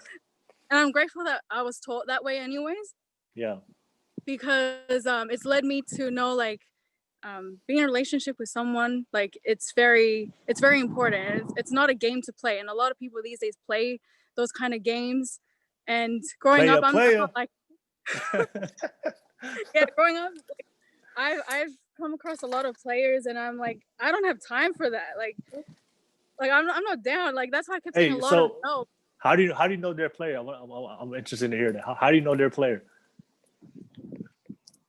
And I'm grateful that I was taught that way anyways. Yeah. Because it's led me to know like being in a relationship with someone, like it's very important. It's not a game to play. And a lot of people these days play those kind of games. And growing up, I'm not like growing up, like, I've come across a lot of players and I'm like, I don't have time for that. Like I'm not down. Like that's why I kept saying a lot of no. How do you know they're a player? I'm interested to hear that. How do you know they're a player?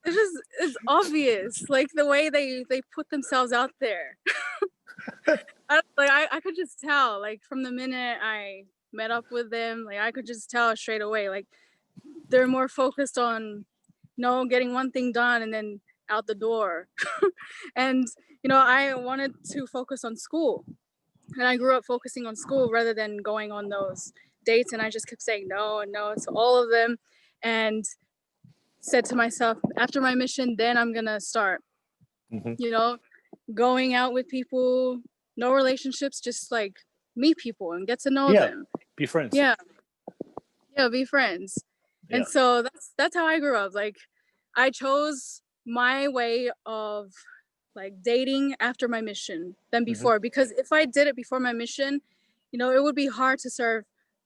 It's obvious, like the way they put themselves out there. I could just tell, like from the minute I met up with them, like I could just tell straight away, like they're more focused on getting one thing done and then out the door. And I wanted to focus on school, and I grew up focusing on school rather than going on those dates, and I just kept saying no and no to all of them, and said to myself, after my mission, then I'm gonna start going out with people, no relationships, just like meet people and get to know them, be friends. Be friends. And so that's how I grew up. Like I chose my way of like dating after my mission than before, because if I did it before my mission, it would be hard to serve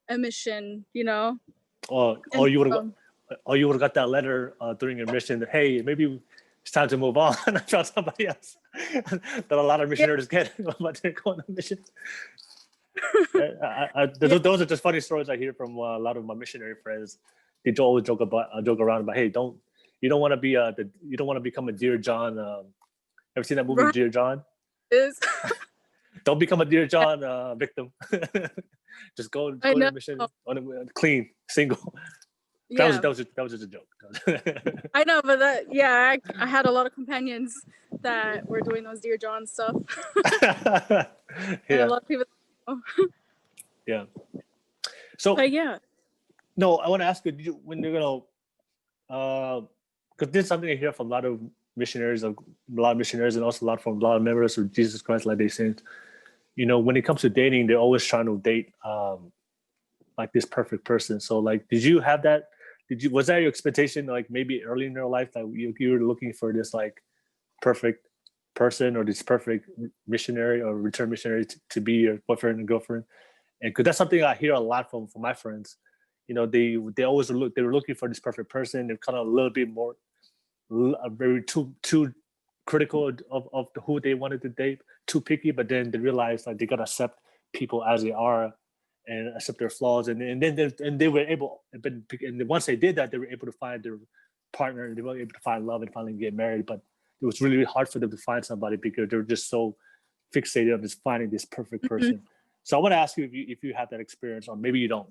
a mission, or you would have got that letter during your mission that, hey, maybe it's time to move on and try somebody else. That a lot of missionaries get when they're going on mission. Those are just funny stories I hear from a lot of my missionary friends. They always joke around about, hey, you don't want to become a Dear John. Ever seen that movie, Dear John? Don't become a Dear John victim. Just go to the mission on clean, single. That was just a joke. I know, but I had a lot of companions that were doing those Dear John stuff. And a lot of people. Yeah. So. But yeah. No, I want to ask you when you're gonna, because this is something I hear from a lot of missionaries, and also a lot from a lot of members of Jesus Christ Latter-day Saints. When it comes to dating, they're always trying to date like this perfect person. So, like, did you have that? Was that your expectation? Like maybe early in your life, like you were looking for this like perfect person or this perfect missionary or return missionary to be your boyfriend and girlfriend? And because that's something I hear a lot from my friends. They always they were looking for this perfect person. They're kind of a little bit more very too critical of who they wanted to date, too picky. But then they realized like they gotta accept people as they are and accept their flaws. And then they were able. And once they did that, they were able to find their partner. They were able to find love and finally get married. But it was really hard for them to find somebody because they were just so fixated on just finding this perfect person. So I want to ask you if you had that experience, or maybe you don't.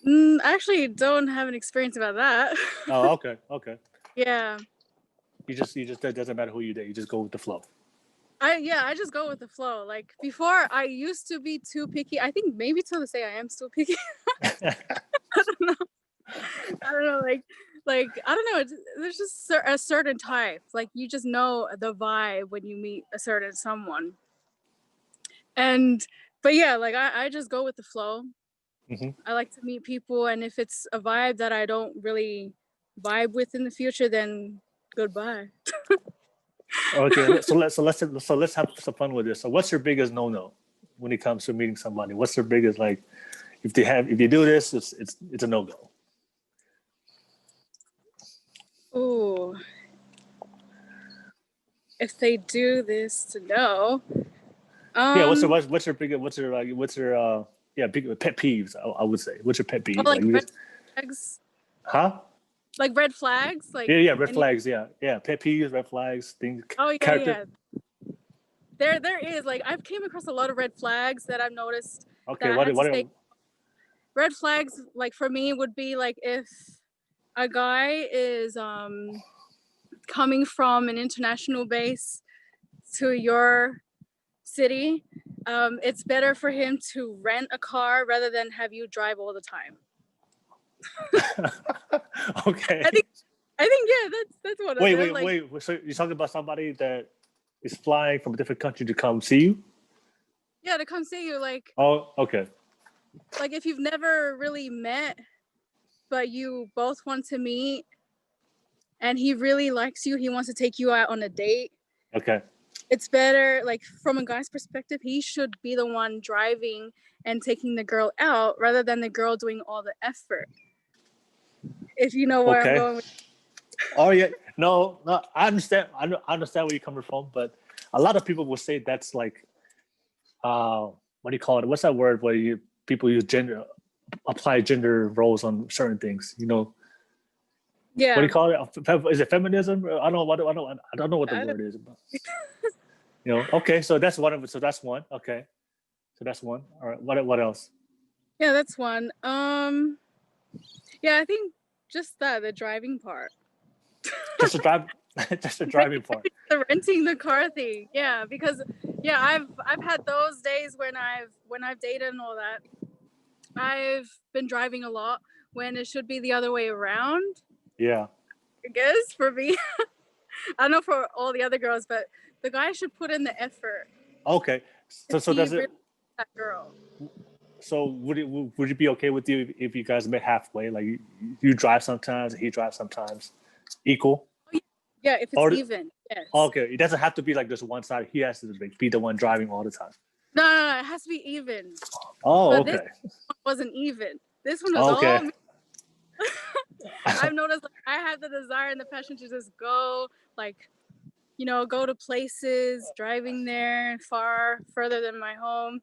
I actually don't have an experience about that. Oh, okay. Yeah. You just it doesn't matter who you date. You just go with the flow. I just go with the flow. Like before, I used to be too picky. I think maybe to this day I am still picky. I don't know. Like I don't know. There's just a certain type. Like you just know the vibe when you meet a certain someone. But yeah, like I just go with the flow. I like to meet people, and if it's a vibe that I don't really vibe with in the future, then goodbye. Okay, so let's have some fun with this. So what's your biggest no when it comes to meeting somebody? What's your biggest, like, if you do this, it's a no-go? Ooh. If they do this, to know. What's your big pet peeves? I would say. What's your pet peeve? Like red flags. Huh? Like red flags? Like red flags. Yeah. Pet peeves, red flags, things. Oh yeah, character. Yeah. There is, like, I've came across a lot of red flags that I've noticed. Okay, red flags, like for me, would be like if a guy is coming from an international base to your city, it's better for him to rent a car rather than have you drive all the time. Okay. I think yeah, that's one of them. Wait. So you're talking about somebody that is flying from a different country to come see you? Yeah, to come see you, like. Oh, okay. Like if you've never really met, but you both want to meet, and he really likes you, he wants to take you out on a date. Okay. It's better, like from a guy's perspective, he should be the one driving and taking the girl out rather than the girl doing all the effort. If you know where I'm going with. Oh yeah, no, I understand. I understand where you're coming from, but a lot of people will say that's like, what do you call it? What's that word where people use apply gender roles on certain things? You know. Yeah. What do you call it? Is it feminism? I don't know what the word is. You know. Okay, so that's one of it. So that's one. Okay, so that's one. All right. What else? Yeah, that's one. Yeah, I think just the driving part. Just the driving part. The renting the car thing, yeah, because I've had those days when I've dated and all that. I've been driving a lot when it should be the other way around. Yeah. I guess for me, I don't know for all the other girls, but the guy should put in the effort. Okay, so does it? Really that girl. So would it be okay with you if you guys met halfway? Like you drive sometimes and he drives sometimes, equal? Yeah, if it's even. Yes. Okay, it doesn't have to be like just one side. He has to be the one driving all the time. No, it has to be even. Oh, but okay. This one wasn't even. This one was all me. I've noticed like, I have the desire and the passion to just go, like, you know, go to places, driving there further than my home.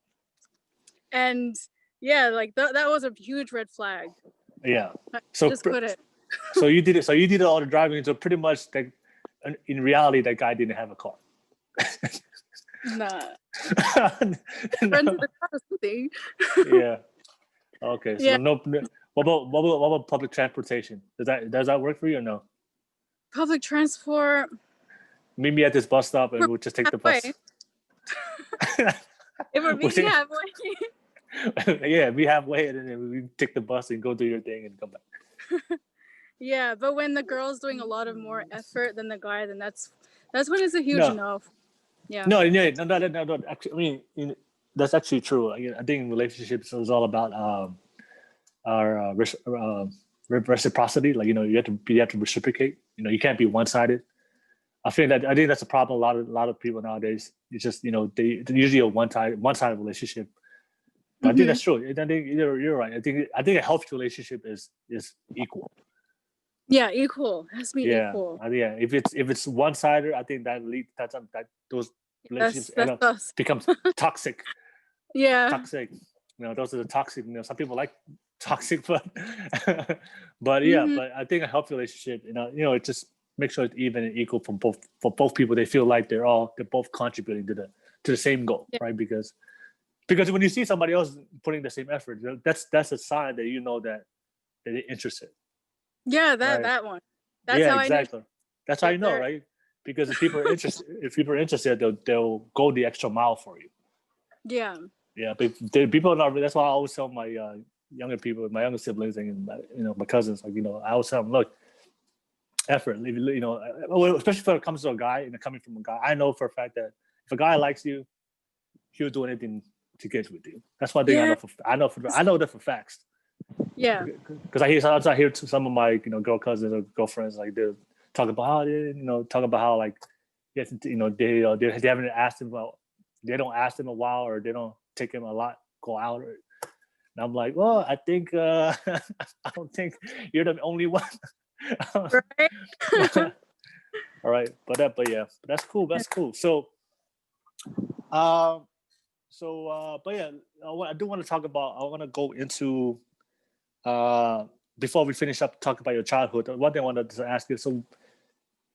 And yeah, like that was a huge red flag. Yeah. So just couldn't. So you did it. So you did all the driving. So pretty much, in reality, that guy didn't have a car. Nah. No. Yeah. Okay. So no. What about public transportation? Does that work for you or no? Public transport. Meet me at this bus stop and we'll just take the bus. It would be halfway. Yeah, be halfway and then we take the bus and go do your thing and come back. Yeah, but when the girl's doing a lot of more effort than the guy, then that's when it's a huge no. Yeah. No. Actually, I mean, that's actually true. I think in relationships it's all about our reciprocity. Like, you know, you have to reciprocate. You know, you can't be one-sided. I think that's a problem. A lot of people nowadays. It's just, you know, they're usually a one-sided relationship. But I think that's true. I think you're right. I think a healthy relationship is equal. Yeah, equal. It has to be equal. Yeah. If it's one-sided, I think that those relationships becomes toxic. Yeah. Toxic. You know, those are the toxic. You know, some people like toxic, but but yeah. But I think a healthy relationship, you know, it just make sure it's even and equal for both people. They feel like they're both contributing to the same goal, right? Because when you see somebody else putting the same effort, that's a sign that you know that they're interested. Yeah, that one. That's how exactly. I know. That's how you know, right? Because if people are interested, they'll go the extra mile for you. Yeah. Yeah, but people are not. That's why I always tell my younger siblings and my cousins, like, you know, I always tell them, look, effort. You know, especially when it comes to a guy and coming from a guy, I know for a fact that if a guy likes you, he'll do anything to get with you. That's one thing I know that for facts. Yeah. Because I hear some of my girl cousins or girlfriends, like, they talk about how like, yes, you know, they haven't asked him about, they don't ask him a while, or they don't take him a lot, go out. And I'm like, well, I think I don't think you're the only one. Right. All right, but that's cool. That's cool. So, but yeah, I do want to talk about. I want to go into before we finish up, talk about your childhood. One thing I wanted to ask you. So,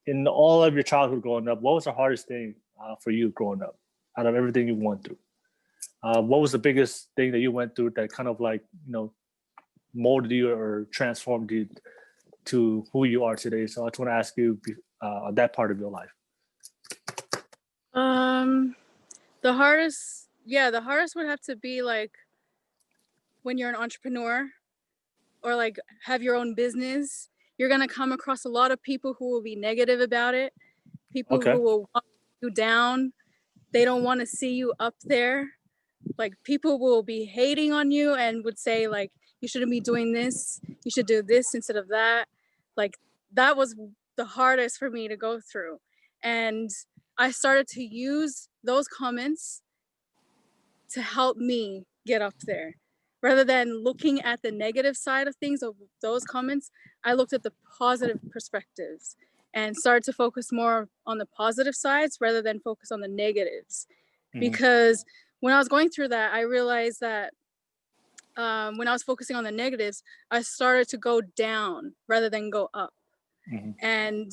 in all of your childhood growing up, what was the hardest thing for you growing up, out of everything you went through? What was the biggest thing that you went through that kind of like, molded you or transformed you to who you are today. So I just want to ask you that part of your life. The hardest would have to be like when you're an entrepreneur or like have your own business. You're gonna come across a lot of people who will be negative about it, people who will want you down. They don't want to see you up there. Like people will be hating on you and would say like, you shouldn't be doing this, you should do this instead of that. Like that was the hardest for me to go through. And I started to use those comments to help me get up there. Rather than looking at the negative side of things of those comments, I looked at the positive perspectives and started to focus more on the positive sides rather than focus on the negatives. Because when I was going through that, I realized that when I was focusing on the negatives, I started to go down rather than go up. And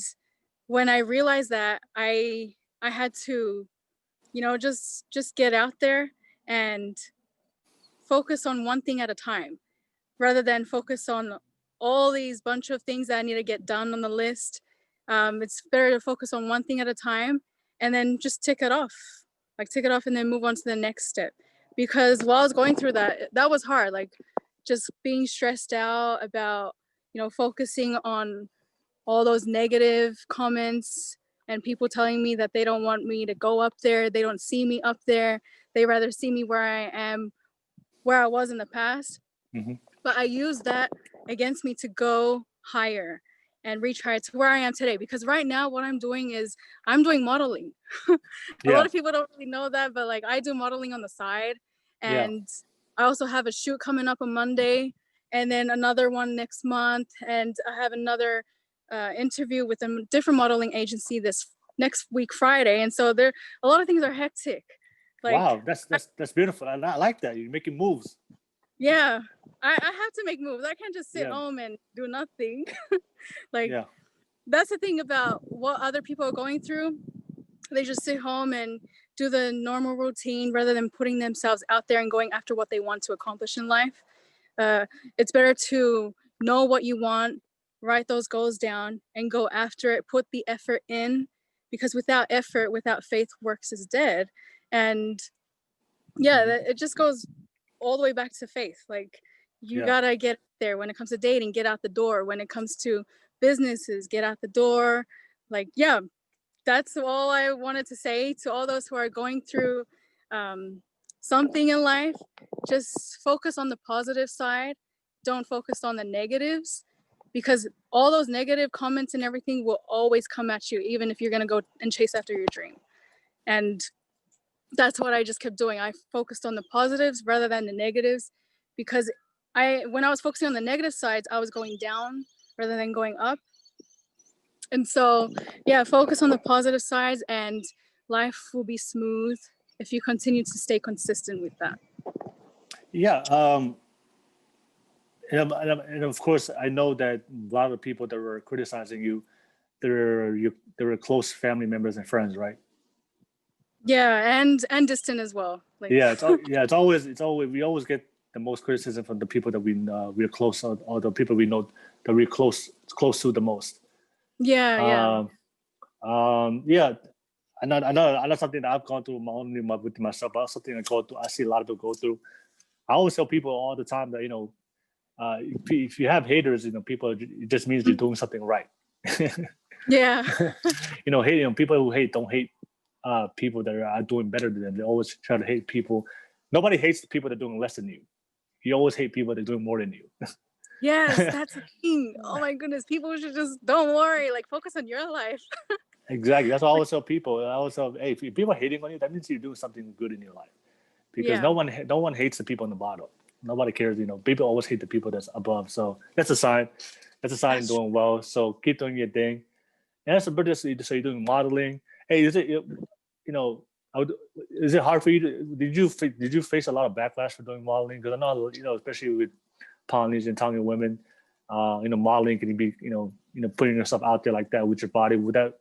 when I realized that, I had to, just get out there and focus on one thing at a time, rather than focus on all these bunch of things that I need to get done on the list. It's better to focus on one thing at a time and then just tick it off and then move on to the next step. Because while I was going through that was hard, like just being stressed out about, focusing on all those negative comments and people telling me that they don't want me to go up there. They don't see me up there. They rather see me where I was in the past. But I used that against me to go higher and reach higher to where I am today. Because right now what I'm doing is I'm doing modeling. A lot of people don't really know that, but like I do modeling on the side. And I also have a shoot coming up on Monday and then another one next month. And I have another interview with a different modeling agency this next week, Friday. And so a lot of things are hectic. Like, wow, that's beautiful. I like that. You're making moves. Yeah, I have to make moves. I can't just sit home and do nothing. That's the thing about what other people are going through. They just sit home and do the normal routine rather than putting themselves out there and going after what they want to accomplish in life. It's better to know what you want, write those goals down and go after it, put the effort in, because without effort, without faith, works is dead. And it just goes all the way back to faith. Like you gotta get there. When it comes to dating, get out the door. When it comes to businesses, get out the door. Like, that's all I wanted to say to all those who are going through something in life. Just focus on the positive side. Don't focus on the negatives, because all those negative comments and everything will always come at you, even if you're gonna go and chase after your dream. And that's what I just kept doing. I focused on the positives rather than the negatives, because when I was focusing on the negative sides, I was going down rather than going up. And so, focus on the positive sides and life will be smooth if you continue to stay consistent with that. And of course, I know that a lot of people that were criticizing you, they were close family members and friends, right? Yeah, and distant as well. Like, it's always we always get the most criticism from the people that we're close, or the people we know that we're close to the most. I know something that I've gone through with myself, but something I see a lot of people go through. I always tell people all the time that if you have haters, people, it just means you're doing something right. People who hate don't hate people that are doing better than them. They always try to hate people. Nobody hates the people that are doing less than you. You always hate people that are doing more than you. Yes, that's the thing. Oh my goodness, people should just don't worry, like focus on your life. Exactly. That's what I always tell people. I always tell, hey, if people are hating on you, that means you're doing something good in your life. Because no one hates the people on the bottom. Nobody cares. People always hate the people that's above. So that's a sign. That's a sign you're doing well. So keep doing your thing. And that's a bit. So you're doing modeling. Hey, is it is it hard for you to? Did you face a lot of backlash for doing modeling? Because I know especially with Polynesian and Tongan women, modeling can be putting yourself out there like that with your body without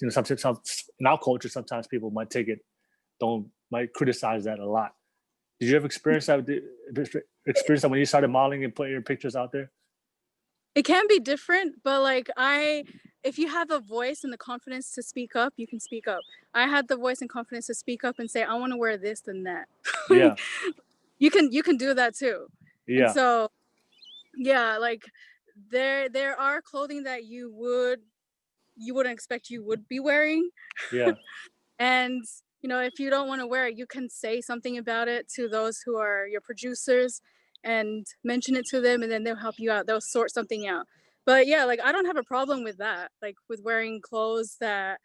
some in our culture sometimes people might take it might criticize that a lot. Did you ever experience that experience when you started modeling and putting your pictures out there? It can be different, but like if you have the voice and the confidence to speak up, you can speak up. I had the voice and confidence to speak up and say, I want to wear this and that. Yeah. You can do that too. And Yeah. so yeah, like there are clothing that you wouldn't expect you would be wearing. Yeah. And if you don't want to wear it, you can say something about it to those who are your producers and mention it to them, and then they'll help you out. They'll sort something out. But yeah, like I don't have a problem with that, like with wearing clothes that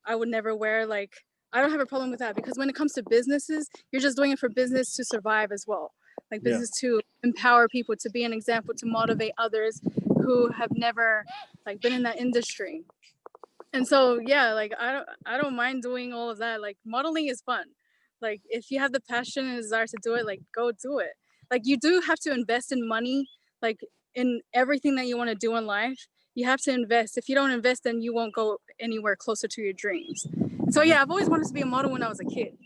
I would never wear. Like I don't have a problem with that, because when it comes to businesses, you're just doing it for business to survive as well. Like Yeah. business to empower people, to be an example, to motivate others who have never like been in that industry. And so yeah, like I don't mind doing all of that. Like modeling is fun. Like if you have the passion and desire to do it, like go do it. Like you do have to invest in money, like in everything that you want to do in life. You have to invest. If you don't invest, then you won't go anywhere closer to your dreams. So yeah, I've always wanted to be a model when I was a kid.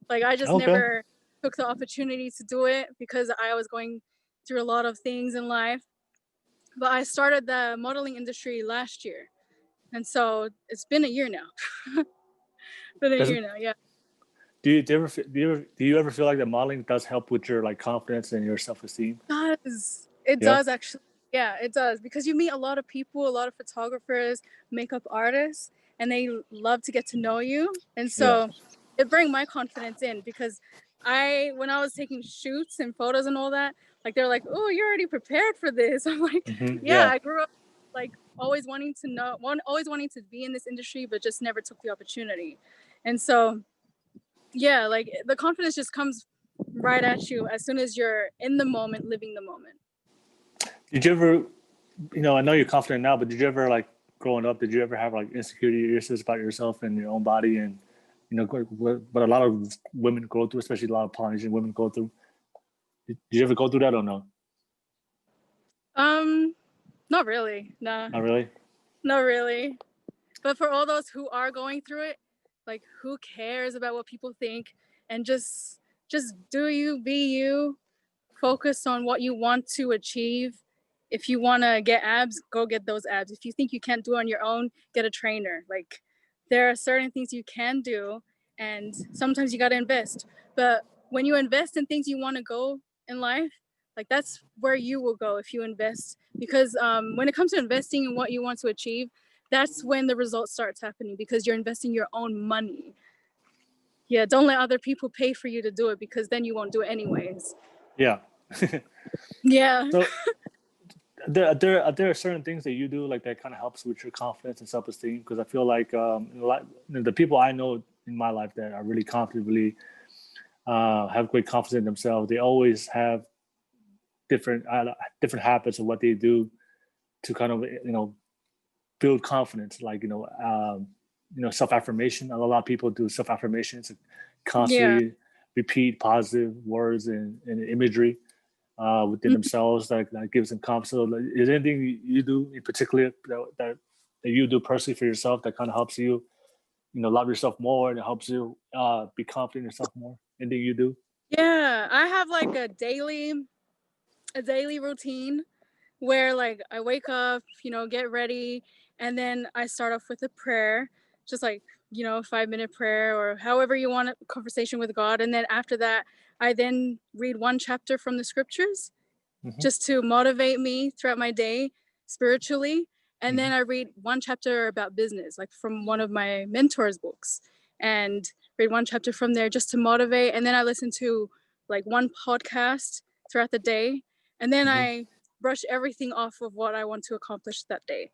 Like I just Okay. never took the opportunity to do it because I was going through a lot of things in life. But I started the modeling industry last year. And so it's been a year now. Been a Does, year now, yeah. do you ever feel like that modeling does help with your like confidence and your self-esteem? It Yeah. does actually. Yeah, it does, because you meet a lot of people, a lot of photographers, makeup artists, and they love to get to know you. And so it brings my confidence in, because when I was taking shoots and photos and all that, like they're like, oh, you're already prepared for this. I'm like, yeah, I grew up like always wanting to be in this industry, but just never took the opportunity. And so yeah, like the confidence just comes right at you as soon as you're in the moment, living the moment. Did you ever, I know you're confident now, but did you ever like growing up, did you ever have like insecurity or issues about yourself and your own body and, what a lot of women go through, especially a lot of Polynesian women go through? Did you ever go through that or no? Not really. Nah, Not really? not really. But for all those who are going through it, like who cares about what people think, and just do you, be you, focus on what you want to achieve. If you want to get abs, go get those abs. If you think you can't do it on your own, get a trainer. Like there are certain things you can do, and sometimes you got to invest. But when you invest in things you want to go in life, like that's where you will go if you invest. Because when it comes to investing in what you want to achieve, that's when the results starts happening, because you're investing your own money. Yeah, don't let other people pay for you to do it, because then you won't do it anyways. Yeah. Yeah. So are there certain things that you do like that kind of helps with your confidence and self-esteem? Because I feel like the people I know in my life that are really confident, really have great confidence in themselves, they always have different habits of what they do to kind of build confidence. Like self-affirmation. A lot of people do self-affirmations, constantly repeat positive words and imagery within themselves that gives them confidence. So, is there anything you do in particular that you do personally for yourself that kind of helps you, love yourself more and it helps you be confident in yourself more? Anything you do? Yeah, I have like a daily routine where like I wake up, get ready, and then I start off with a prayer, just like, 5-minute prayer or however you want a conversation with God. And then after that, I then read one chapter from the scriptures just to motivate me throughout my day spiritually. And then I read one chapter about business, like from one of my mentors' books, and read one chapter from there just to motivate. And then I listen to like one podcast throughout the day. And then I brush everything off of what I want to accomplish that day.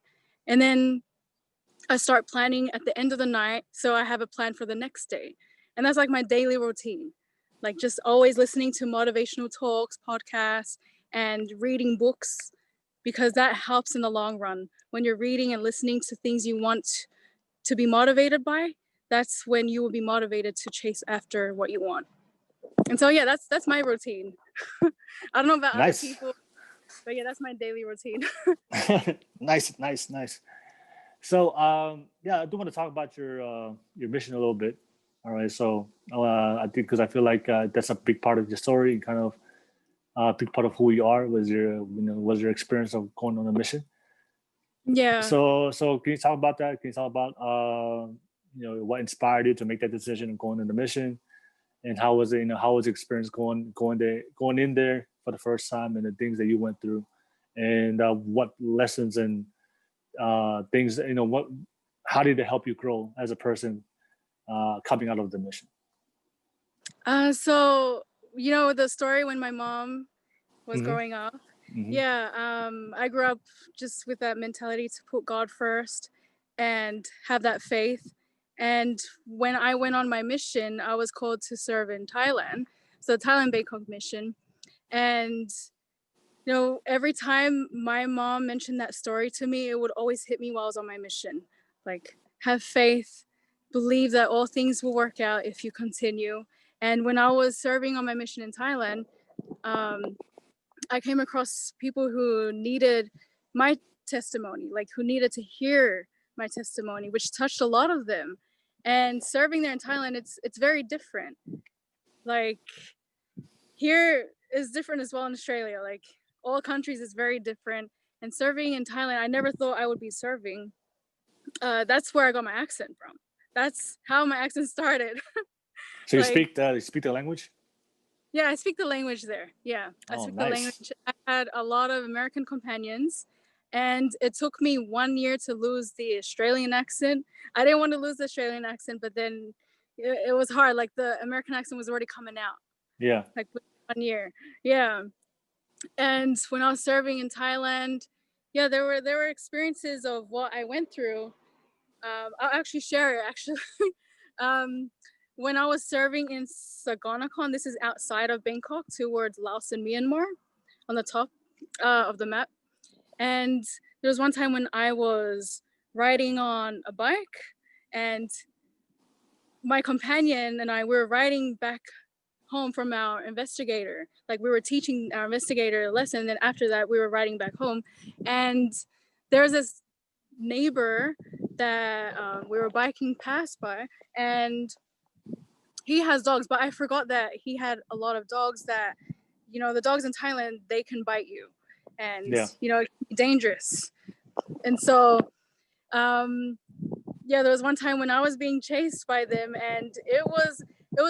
And then I start planning at the end of the night, so I have a plan for the next day. And that's like my daily routine. Like just always listening to motivational talks, podcasts, and reading books, because that helps in the long run. When you're reading and listening to things you want to be motivated by, that's when you will be motivated to chase after what you want. And so yeah, that's my routine. I don't know about other people, but yeah, that's my daily routine. Nice. So I do want to talk about your mission a little bit. All right, so I think because I feel like that's a big part of your story and kind of a big part of who you are? Was your experience of going on a mission? Yeah. So can you talk about that? Can you talk about what inspired you to make that decision of going on the mission, and how was it? How was the experience going in there for the first time, and the things that you went through, and what lessons and things how did it help you grow as a person coming out of the mission? So the story when my mom was Mm-hmm. growing up. Mm-hmm. Yeah, I grew up just with that mentality to put God first and have that faith. And when I went on my mission, I was called to serve in Thailand, so Thailand Bangkok mission. And every time my mom mentioned that story to me, it would always hit me while I was on my mission. Like, have faith, believe that all things will work out if you continue. And when I was serving on my mission in Thailand, I came across people who needed my testimony, like who needed to hear my testimony, which touched a lot of them. And serving there in Thailand, it's very different. Like, here is different as well in Australia. Like, all countries is very different. And serving in Thailand, I never thought I would be serving. That's where I got my accent from. That's how my accent started. So you Like, speak the language? Yeah, I speak the language there. Yeah, I speak the Nice. language. I had a lot of American companions, and it took me 1 year to lose the Australian accent. I didn't want to lose the Australian accent, but then it was hard. Like, the American accent was already coming out. Yeah. Like, with 1 year. Yeah. And when I was serving in Thailand, yeah, there were experiences of what I went through. I'll actually share it. Actually, when I was serving in Sagonnakhon, this is outside of Bangkok, towards Laos and Myanmar, on the top of the map. And there was one time when I was riding on a bike, and my companion and I were riding back home from our investigator. Like, we were teaching our investigator a lesson, and then after that we were riding back home, and there was this neighbor that we were biking past by, and he has dogs, but I forgot that he had a lot of dogs that, the dogs in Thailand, they can bite you, and it can be dangerous. And so there was one time when I was being chased by them, and it was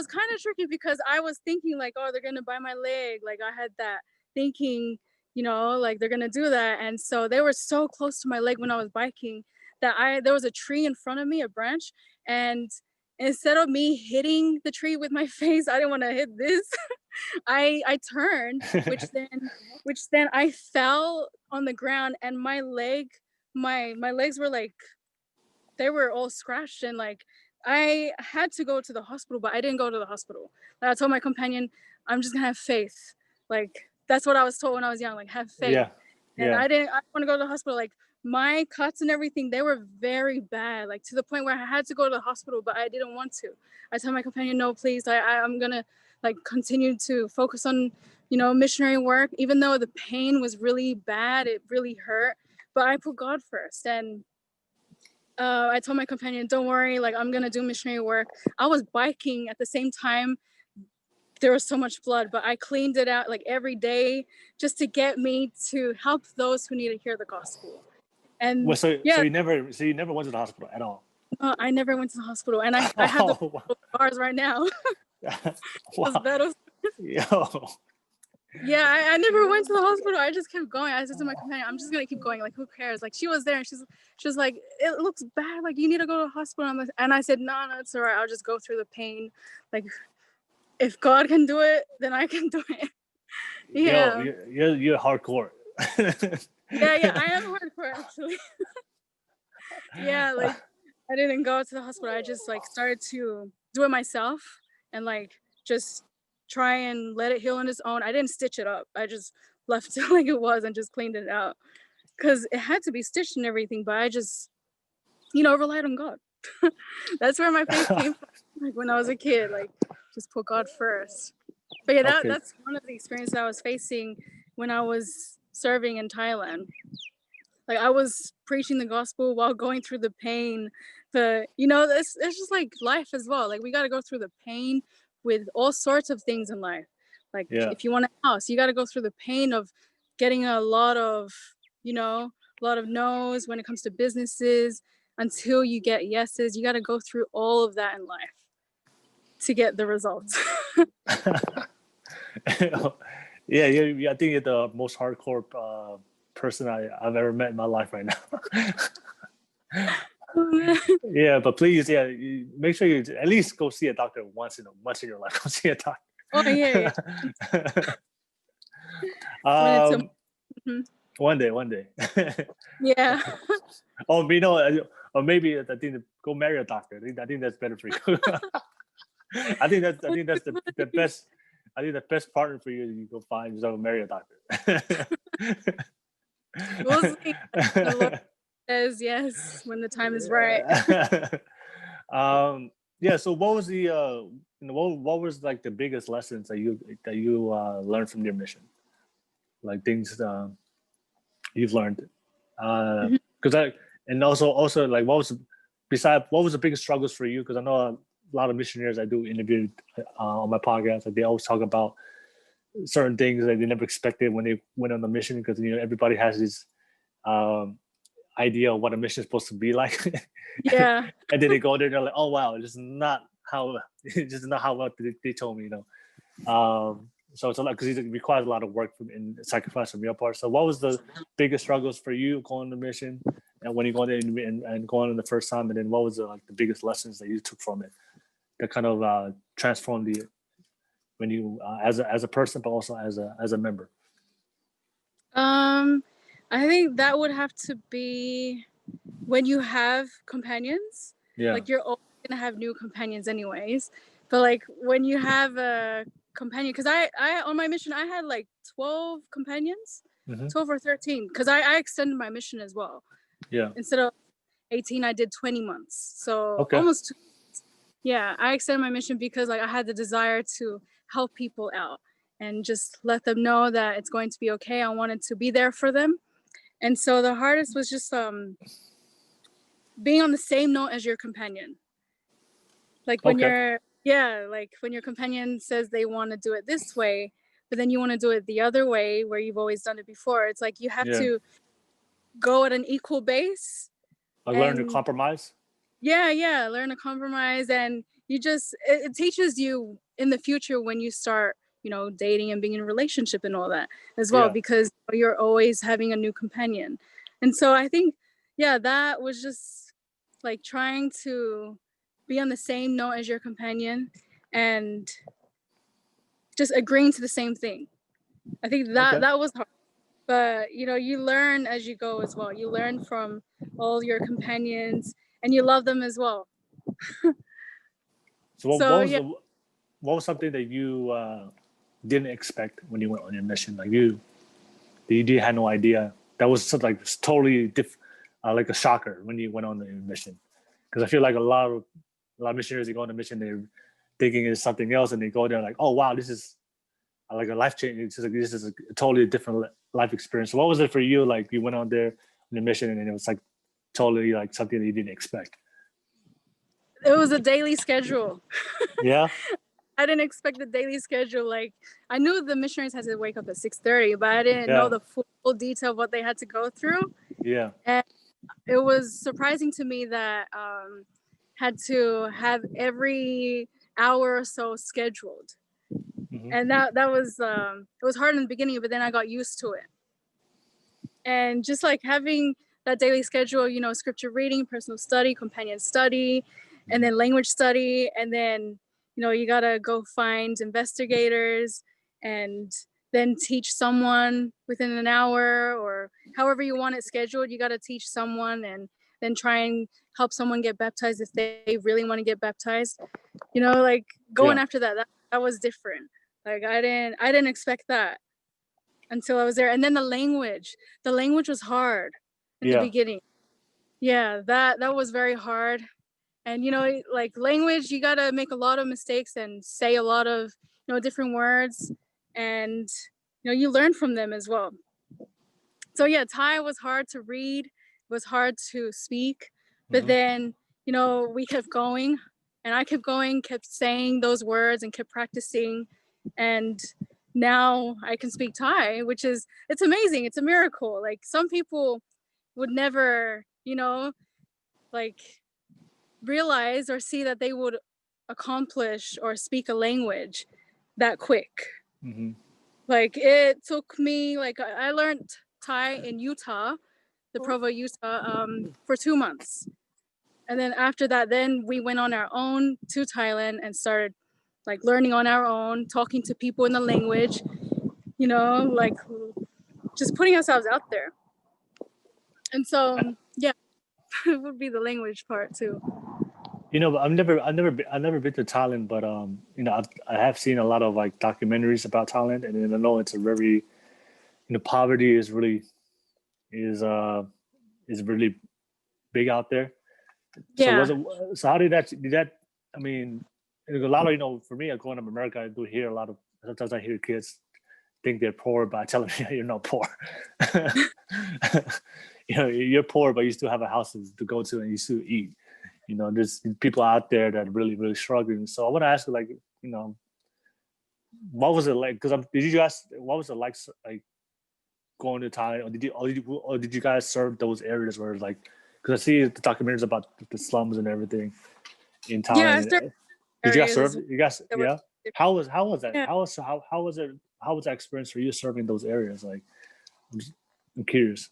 kind of tricky because I was thinking like, oh, they're gonna bite my leg. Like, I had that thinking, like, they're gonna do that. And so they were so close to my leg when I was biking that there was a tree in front of me, a branch, and instead of me hitting the tree with my face, I didn't want to hit this. I turned, which then I fell on the ground, and my legs were like, they were all scratched, and like, I had to go to the hospital, but I didn't go to the hospital. Like, I told my companion, I'm just gonna have faith. Like, that's what I was told when I was young, like, have faith. Yeah. And I didn't want to go to the hospital. Like, my cuts and everything, they were very bad, like, to the point where I had to go to the hospital, but I didn't want to. I told my companion, no, please, I'm gonna like continue to focus on missionary work, even though the pain was really bad, it really hurt, but I put God first. And I told my companion, don't worry, like, I'm gonna do missionary work. I was biking at the same time. There was so much blood, but I cleaned it out like every day just to get me to help those who need to hear the gospel. And so you never went to the hospital at all? I never went to the hospital, and I have the scars right now. Wow. Yo. Yeah, I never went to the hospital. I just kept going. I said to my companion, I'm just gonna keep going. Like, who cares? Like, she was there, and she was like, it looks bad. Like, you need to go to the hospital. And I said, no, it's all right. I'll just go through the pain. Like, if God can do it, then I can do it. Yeah. Yo, you're hardcore. Yeah, I am hardcore, actually. Yeah, like, I didn't go to the hospital. I just like started to do it myself, and like just try and let it heal on its own. I didn't stitch it up. I just left it like it was and just cleaned it out, because it had to be stitched and everything, but I just relied on God. That's where my faith came from. Like, when I was a kid, like, just put God first. But yeah, that's one of the experiences I was facing when I was serving in Thailand. Like, I was preaching the gospel while going through the pain. It's just like life as well. Like, we got to go through the pain with all sorts of things in life. Like Yeah. if you want a house, you got to go through the pain of getting a lot of no's when it comes to businesses until you get yeses. You got to go through all of that in life to get the results. Yeah, I think you're the most hardcore person I've ever met in my life right now. Yeah, but please, make sure you at least go see a doctor once in your life. Go see a doctor. Oh yeah. One day. Yeah. Oh, or maybe I think go marry a doctor. I think that's better for you. I think that's the best. I think the best partner for you go find yourself marry a doctor. We'll see. The Lord says yes when the time is right. Yeah. So what was the what was like the biggest lessons that you learned from your mission? Like things you've learned, because and also like what was the biggest struggles for you? Because I know a lot of missionaries I do interview on my podcast, like they always talk about certain things that they never expected when they went on the mission, because everybody has this idea of what a mission is supposed to be like. Yeah. And then they go there and they're like, oh wow, it's just not how well they told me, so it's a lot, because it requires a lot of work and sacrifice from your part. So what was the biggest struggles for you going on the mission, and when you go there and going on the first time, and then what was the biggest lessons that you took from it that kind of transformed you when you as a person, but also as a member? I think that would have to be when you have companions. Yeah. Like you're always gonna have new companions anyways, but like when you have a companion, because I on my mission I had like 12 companions, 12 or 13, because I extended my mission as well. Yeah. Instead of 18, I did 20 months, so okay. almost 2 months. Yeah, I extended my mission because like I had the desire to help people out and just let them know that it's going to be okay. I wanted to be there for them. And so the hardest was just being on the same note as your companion. Like when when your companion says they want to do it this way, but then you want to do it the other way where you've always done it before. It's like you have to go at an equal base. Learn to compromise. Yeah, learn to compromise, and it teaches you in the future when you start, dating and being in a relationship and all that as well, because you're always having a new companion. And so I think, that was just like trying to be on the same note as your companion and just agreeing to the same thing. I think that was hard, but you learn as you go as well. You learn from all your companions and you love them as well. So what was something that you didn't expect when you went on your mission? Like you had no idea. That was something like totally like a shocker when you went on the mission. Because I feel like a lot of missionaries, they go on a mission, they're thinking it's something else, and they go there like, oh wow, this is like a life change. This is a totally different life experience. So what was it for you? Like you went on there on a mission, and it was like totally like something that you didn't expect. It was a daily schedule. Yeah. I didn't expect the daily schedule. Like I knew the missionaries had to wake up at 6:30, but I didn't know the full detail of what they had to go through. Yeah. And it was surprising to me that had to have every hour or so scheduled. And that was it was hard in the beginning, but then I got used to it. And just like having that daily schedule, scripture reading, personal study, companion study, and then language study, and then you gotta go find investigators and then teach someone within an hour or however you want it scheduled. You gotta teach someone and then try and help someone get baptized if they really want to get baptized. Like going after that was different. Like I didn't expect that until I was there. And then the language was hard in the beginning. Yeah, that was very hard. And like language, you gotta make a lot of mistakes and say a lot of different words, and you learn from them as well. So yeah, Thai was hard to read, it was hard to speak, but then we kept going, and I kept going, kept saying those words and kept practicing, and now I can speak Thai, it's amazing. It's a miracle. Like some people would never, like realize or see that they would accomplish or speak a language that quick. Mm-hmm. Like it took me, like I learned Thai in Utah, the Provo, Utah, for 2 months. And then after that, then we went on our own to Thailand and started like learning on our own, talking to people in the language, like just putting ourselves out there. And so, yeah, it would be the language part too. I've never been to Thailand, but I have seen a lot of like documentaries about Thailand, and I know it's a very, poverty is really big out there. Yeah. So how did that? I mean, there's a lot of for me, growing up in America, I do hear a lot of. Sometimes I hear kids think they're poor by telling me you're not poor. You're poor, but you still have a house to go to and you still eat. There's people out there that are really, really struggling. So I want to ask you, like, what was it like? Because what was it like going to Thailand, or did you guys serve those areas where like, because I see the documentaries about the slums and everything in Thailand. Yeah, did you guys serve? You guys, yeah. yeah. How was that? Yeah. How was it? How was that experience for you serving those areas? Like, I'm curious.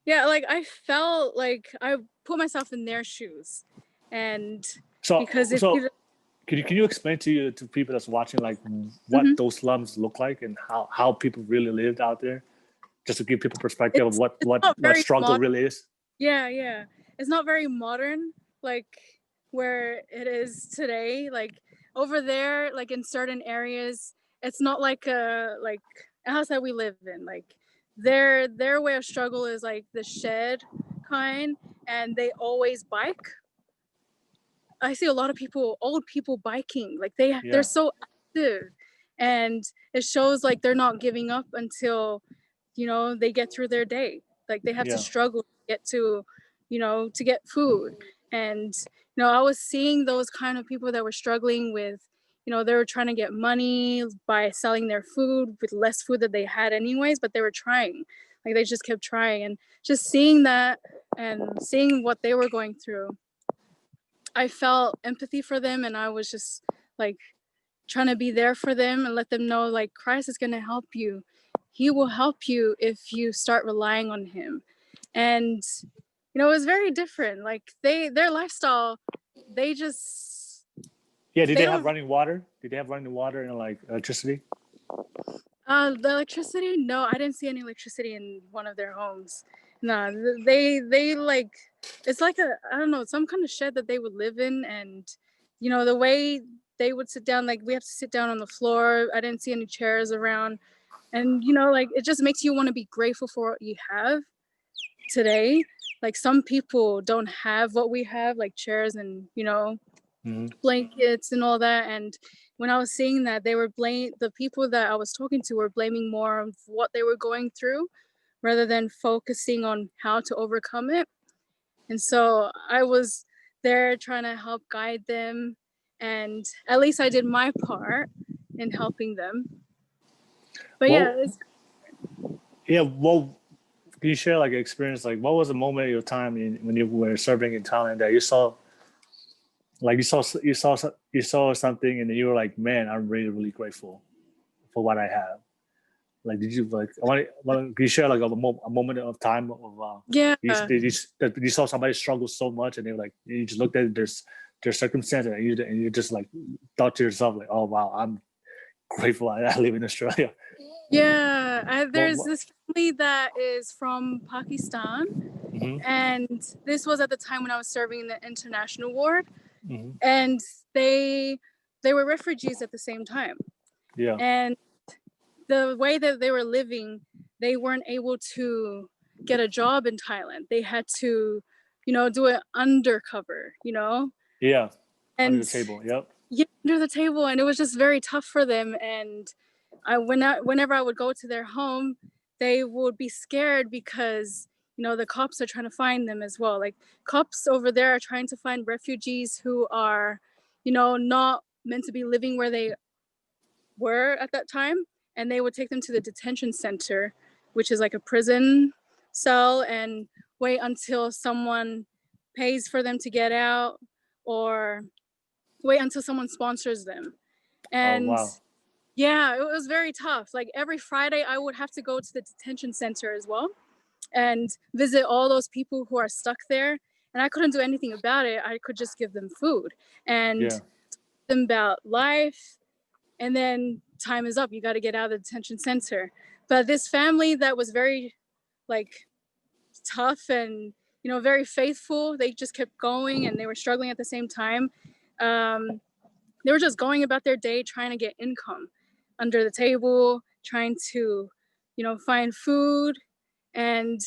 Yeah, like I felt like I put myself in their shoes, and So because can you explain to people that's watching like what those slums look like and how people really lived out there, just to give people perspective of what struggle really is? Yeah, it's not very modern like where it is today. Like over there, like in certain areas, it's not like a house that we live in. Like their way of struggle is like the shed kind, and they always bike. I see a lot of old people biking. Like they're so active, and it shows like they're not giving up until they get through their day. Like they have to struggle to get to get food. And I was seeing those kind of people that were struggling with, they were trying to get money by selling their food with less food that they had anyways, but they were trying. Like they just kept trying, and just seeing that and seeing what they were going through, I felt empathy for them, and I was just like trying to be there for them and let them know like Christ is going to help you. He will help you if you start relying on him. And it was very different. Like their lifestyle, they just did they have running water? Did they have running water and like electricity? The electricity? No, I didn't see any electricity in one of their homes. No, they like, it's like I don't know, some kind of shed that they would live in. And the way they would sit down, like we have to sit down on the floor. I didn't see any chairs around. And like it just makes you want to be grateful for what you have today. Like some people don't have what we have, like chairs and blankets and all that. And when I was seeing that, the people that I was talking to were blaming more of what they were going through rather than focusing on how to overcome it. And so I was there trying to help guide them, and at least I did my part in helping them. But well, can you share like an experience? Like, what was a moment of your time when you were serving in Thailand that you saw something and you were like, man, I'm really, really grateful for what I have. Like, did you like? Can you share like a moment of time of you saw somebody struggle so much and they were like, you just looked at their circumstance and you just like thought to yourself like, oh wow, I'm grateful I live in Australia. Yeah, there's this family that is from Pakistan, and this was at the time when I was serving in the international ward, and they were refugees at the same time. Yeah, and the way that they were living, they weren't able to get a job in Thailand. They had to, do it undercover. Yeah, and under the table. Yep. Yeah, under the table, and it was just very tough for them. And whenever I would go to their home, they would be scared because the cops are trying to find them as well. Like cops over there are trying to find refugees who are not meant to be living where they were at that time, and they would take them to the detention center, which is like a prison cell, and wait until someone pays for them to get out, or wait until someone sponsors them. Oh, And wow. yeah, it was very tough. Like every Friday I would have to go to the detention center as well and visit all those people who are stuck there. And I couldn't do anything about it. I could just give them food and Yeah. them about life. And then time is up. You got to get out of the detention center. But this family that was very like tough and, you know, very faithful, they just kept going and they were struggling at the same time. They were just going about their day trying to get income under the table, trying to, you know, find food. And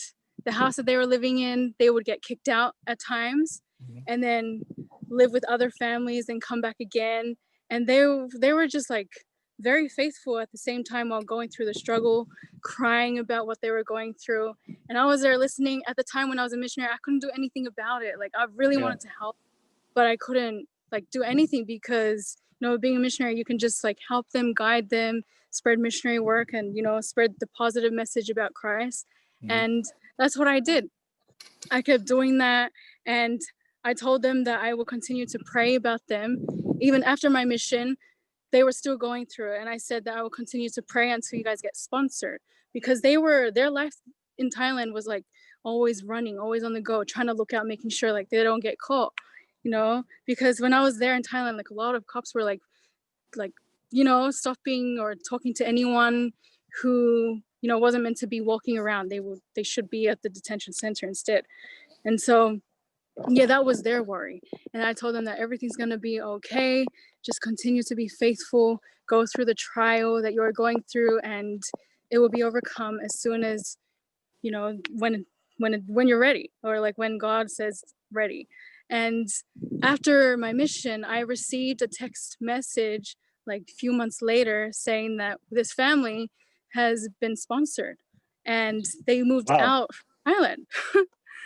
the house that they were living in, they would get kicked out at times and then live with other families and come back again. And they were just like very faithful at the same time while going through the struggle, crying about what they were going through. And I was there listening. At the time when I was a missionary, I couldn't do anything about it. Like I really wanted to help, but I couldn't like do anything because, you know, being a missionary, you can just like help them, guide them, spread missionary work, and, you know, spread the positive message about Christ. And that's what I did. I kept doing that, and I told them that I will continue to pray about them. Even after my mission, they were still going through it. And I said that I will continue to pray until you guys get sponsored, because their life in Thailand was like always running, always on the go, trying to look out, making sure like they don't get caught, you know, because when I was there in Thailand, like a lot of cops were like, you know, stopping or talking to anyone who, you know, wasn't meant to be walking around. They should be at the detention center instead. And so, yeah, that was their worry. And I told them that everything's going to be okay. Just continue to be faithful, go through the trial that you're going through, and it will be overcome as soon as, you know, when you're ready, or like when God says ready. And after my mission, I received a text message like a few months later saying that this family has been sponsored and they moved Wow. out from Thailand.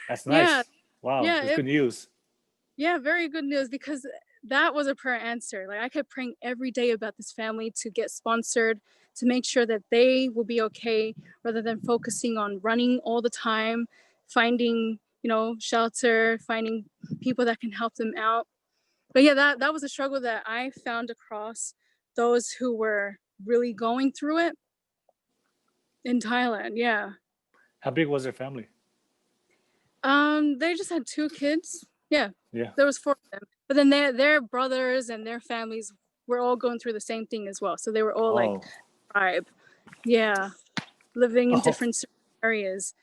That's Yeah, nice. Wow. yeah, That's good news. yeah, very good news, because that was a prayer answer. Like I kept praying every day about this family to get sponsored, to make sure that they will be okay, rather than focusing on running all the time, finding, you know, shelter, finding people that can help them out. But yeah, that was a struggle that I found across those who were really going through it in Thailand. Yeah. How big was their family? They just had 2 kids. Yeah. Yeah. There was 4 of them. But then their brothers and their families were all going through the same thing as well. So they were all like tribe. Yeah. Living in different areas.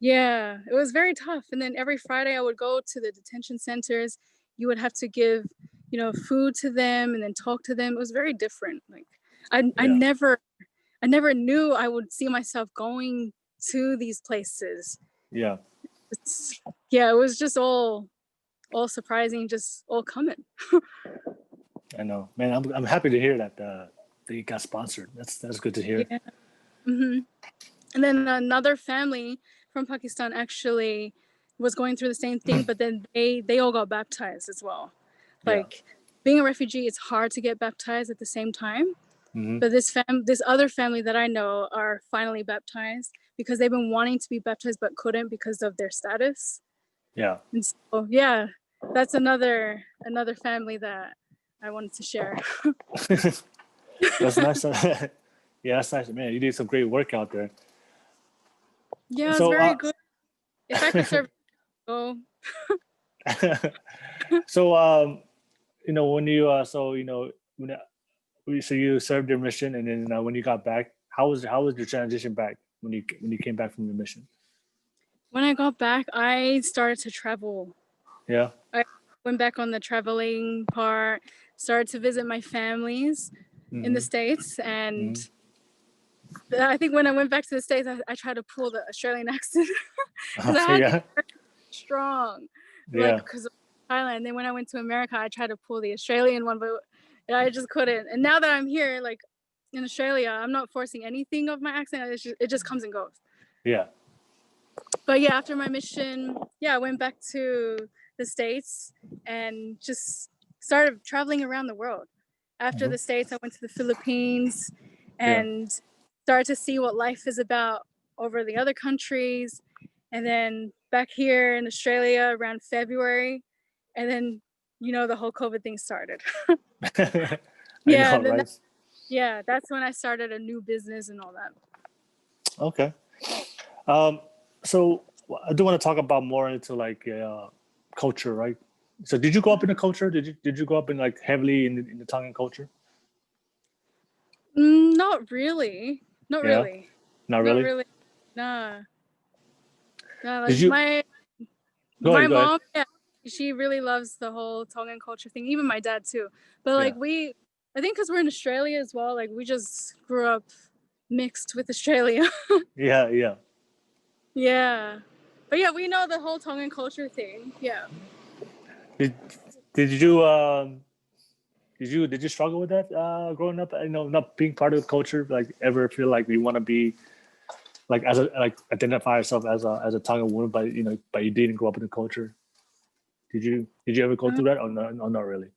Yeah. It was very tough. And then every Friday I would go to the detention centers. You would have to give, you know, food to them and then talk to them. It was very different. Like I never knew I would see myself going to these places. Yeah. It was just all surprising, just all coming. I know, man. I'm happy to hear that you got sponsored. That's good to hear. Yeah. And then another family from Pakistan actually was going through the same thing, but then they all got baptized as well. Like being a refugee, it's hard to get baptized at the same time. But this other family that I know are finally baptized because they've been wanting to be baptized but couldn't because of their status. Yeah. And so yeah, that's another family that I wanted to share. That's nice. Yeah, that's nice, man. You did some great work out there. Yeah, it's very good. If I could serve, So you know, when you so you served your mission, and then when you got back, how was your transition back when you came back from your mission? When I got back, I started to travel. Yeah. I went back on the traveling part, started to visit my families in the States. And I think when I went back to the States, I tried to pull the Australian accent because I had to be strong. Like, because of Thailand. And then when I went to America, I tried to pull the Australian one, but I just couldn't. And now that I'm here, like in Australia, I'm not forcing anything of my accent. It just comes and goes. Yeah. But yeah, after my mission, I went back to the States and just started traveling around the world. After the States, I went to the Philippines, and start to see what life is about over the other countries. And then back here in Australia around February, and then the whole COVID thing started. I Yeah, know, and then right? that's when I started a new business and all that. Okay. So I do want to talk about more into like culture, right? So did you grow up in a culture? Did you grow up in like heavily in the Tongan culture? Not really. Not Yeah, really. not Not really. really. Nah. Nah, like Did you go my ahead? Go ahead. mom, yeah, she really loves the whole Tongan culture thing. Even my dad too. But Yeah, like I think because we're in Australia as well, like we just grew up mixed with Australia. yeah, yeah. Yeah. But yeah, we know the whole Tongan culture thing. Yeah. Did did you did you struggle with that growing up? You know, not being part of the culture. Like ever feel like you want to be like as a like identify yourself as a Tongan woman, but but you didn't grow up in the culture. Did you ever go Uh, through that or not really?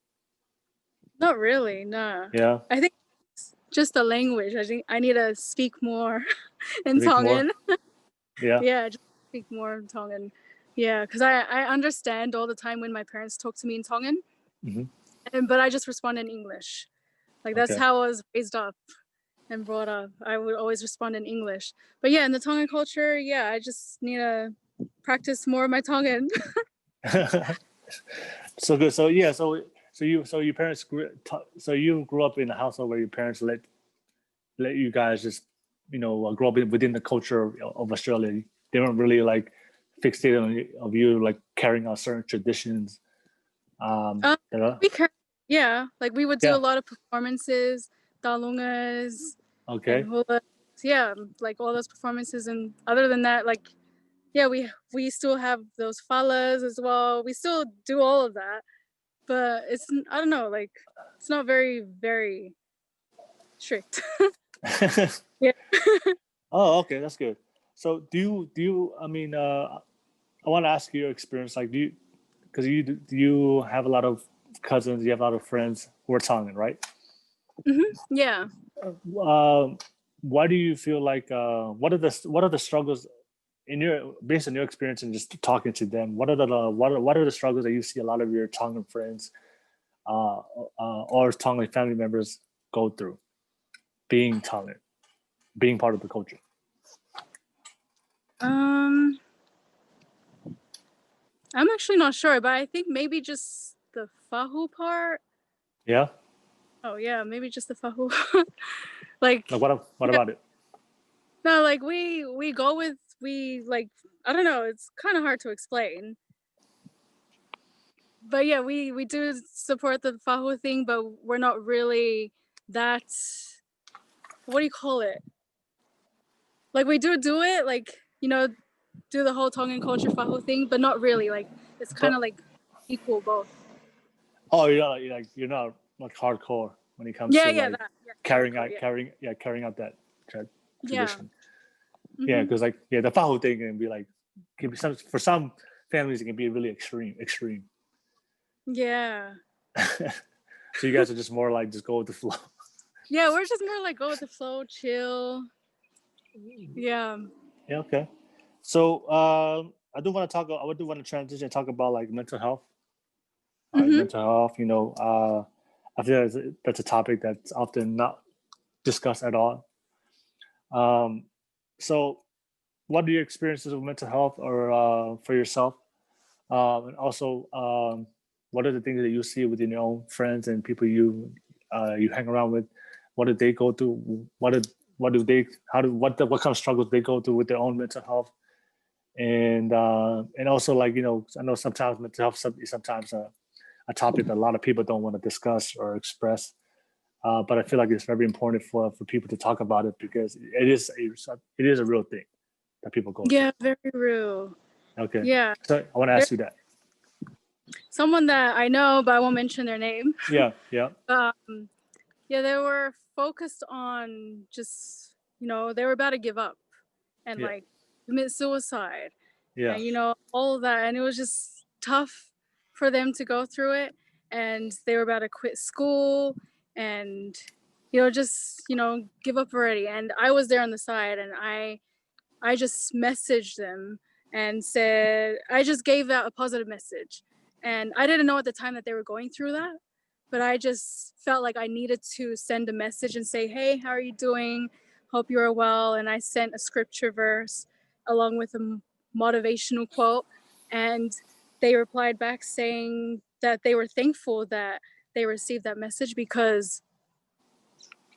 Not really. Nah. Yeah, I think it's just the language. I think I need to speak more in speak more. Tongan. Yeah. Yeah, just speak more in Tongan. Yeah, because I understand all the time when my parents talk to me in Tongan, Hmm. but I just respond in English. Like that's Okay. how I was raised up and brought up. I would always respond in English. But yeah, in the Tongan culture, yeah, I just need to practice more of my Tongan. So good. So yeah. So your parents so you grew up in a household where your parents let you guys just grow up within the culture of Australia. They weren't really like fixated on of you like carrying out certain traditions. Um, That are, we can, yeah, like we would do a yeah. lot of performances, dalungas and Okay. hula. Yeah, like all those performances. And other than that, like yeah, we still have those falas as well. We still do all of that, but I don't know, like it's not very strict. Yeah. Oh, okay, that's good. So do you? I mean, I want to ask you your experience. Like, because do you have a lot of cousins? You have a lot of friends who are Tongan, right? Yeah. Um, why do you feel like what are the struggles in your based on your experience and just talking to them? What are the struggles that you see a lot of your Tongan friends uh, or Tongan family members go through being Tongan, being part of the culture? Um, I'm actually not sure, but I think maybe just the fahu part. Yeah. Oh yeah, maybe just the fahu. Like Like what yeah, about it? no, like we go with we like I don't know, it's kind of hard to explain. But yeah, we do support the fahu thing, but we're not really that, what do you call it? Like we do it, like do the whole Tongan culture fahu thing, but not really. Like it's kind of But like equal both. oh, you're not like hardcore when it comes Yeah, to yeah, like that. Yeah, hardcore. Yeah, carrying out that yeah. tradition. Yeah, Mhm. because like the fahu thing can be like can be some for some families it can be really extreme. Yeah. So you guys are just more like just go with the flow. Yeah, we're just more like go with the flow, chill. Yeah. Yeah, okay. So I do want to transition and talk about like mental health. Mhm. Mental health. I feel that's a topic that's often not discussed at all. Um, so what are your experiences with mental health or for yourself? And also, what are the things that you see within your own friends and people you hang around with? What did they go through? What do they how do what kind of struggles they go through with their own mental health? And also like I know sometimes mental health is sometimes a topic that a lot of people don't want to discuss or express. But I feel like it's very important for people to talk about it because it is a real thing that people go through. Yeah, very real. Okay, Yeah. so I want to There's ask you that. someone that I know, but I won't mention their name. Yeah, yeah, Um, yeah, they were focused on just, they were about to give up and yeah, like commit suicide yeah. and, all of that. And it was just tough for them to go through it. And they were about to quit school. And just, give up already. And I was there on the side, and I just messaged them and said, I just gave out a positive message. And I didn't know at the time that they were going through that, but I just felt like I needed to send a message and say, hey, how are you doing? Hope you are well. And I sent a scripture verse along with a motivational quote. And they replied back saying that they were thankful that they received that message because